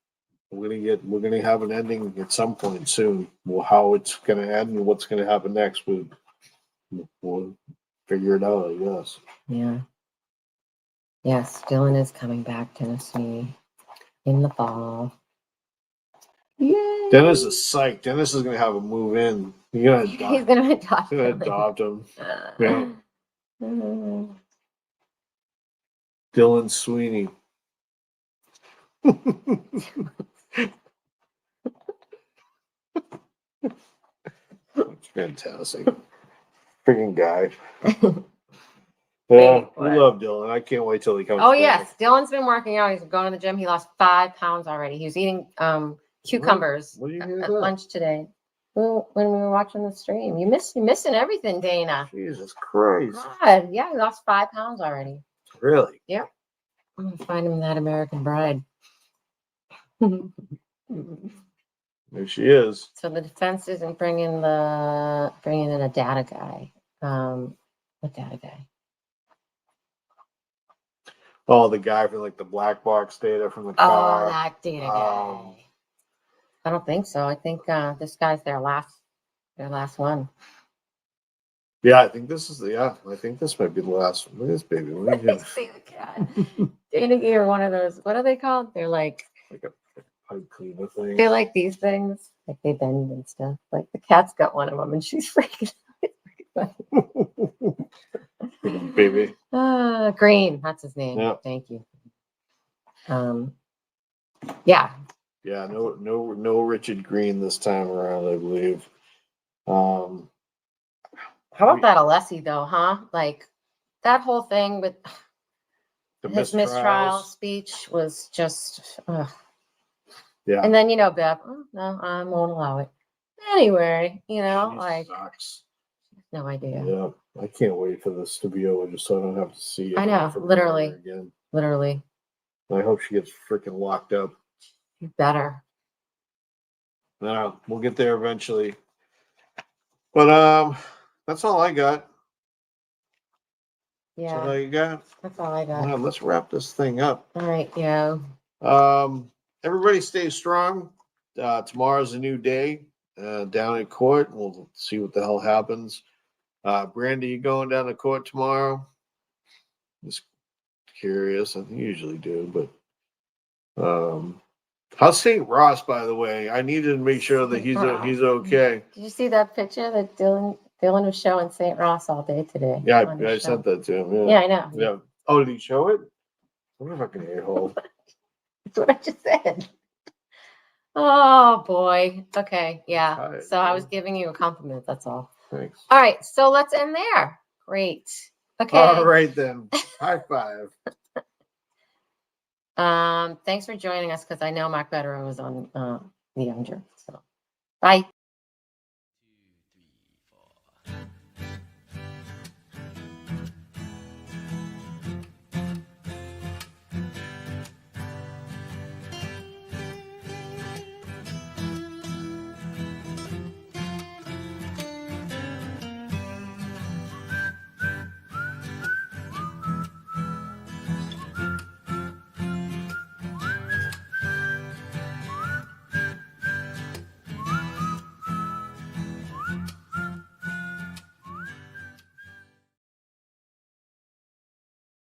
We're gonna have an ending at some point soon. Well, how it's gonna end and what's gonna happen next, we'll figure it out, I guess. Yeah. Yes, Dylan is coming back to Tennessee in the fall. Yay! Dennis is psyched. Dennis is gonna have him move in. He's gonna adopt him. Yeah. Dylan Sweeney. It's fantastic. Freaking guy. Yeah, we love Dylan. I can't wait till he comes Oh back. yes, Dylan's been working out. He's going to the gym. He lost 5 pounds already. He was eating cucumbers What do you at lunch today. Well, when we were watching the stream, you're missing everything, Dana. Jesus Christ. God, yeah, he lost 5 pounds already. Really? Yep. I'm gonna find him that American Bride. There she is. So the defense isn't bringing in a data guy. What data guy? Oh, the guy from the black box data from the car. Oh, that data guy. I don't think so. I think this guy's their last one. Yeah, I think this is I think this might be the last one. Look at this baby. What are you doing? See the cat. Dana gave her one of those. What are they called? They're like Pipe cleaner thing. they're like these things. Like they bend and stuff. Like the cat's got one of them, and she's freaking. Baby. Green. That's his name. Yeah. Thank you. Yeah. Yeah, no Richard Green this time around, I believe. How about that Alessi though, huh? Like that whole thing with The his mistrial mistrials. speech was just. Yeah. And then Bev, oh, no, I won't allow it. Anyway, She like sucks. no idea. Yeah, I can't wait for this to be over just so I don't have to see it. I know, from her literally. again. Literally, I hope she gets freaking locked up. you better. No, we'll get there eventually. But that's all I got. That's all Yeah, you got. that's all I got. Well, let's wrap this thing up. All right, yeah. Everybody stay strong. Tomorrow's a new day down at court. We'll see what the hell happens. Brandy, you going down to court tomorrow? Just curious. I usually do, but how's St. Ross, by the way? I needed to make sure that he's okay. Did you see that picture that Dylan was showing St. Ross all day today? Yeah, on his I show? sent that to him. Yeah, I know. Yeah. Oh, did he show it? What a fucking a-hole. That's what I just said. Oh boy. Okay. Yeah. All right, So I was giving you a compliment. That's all. Thanks. All right. So let's end there. Great. Okay. All right then. High five. Thanks for joining us because I know Mark Betterow was on the Young Jerk. So bye.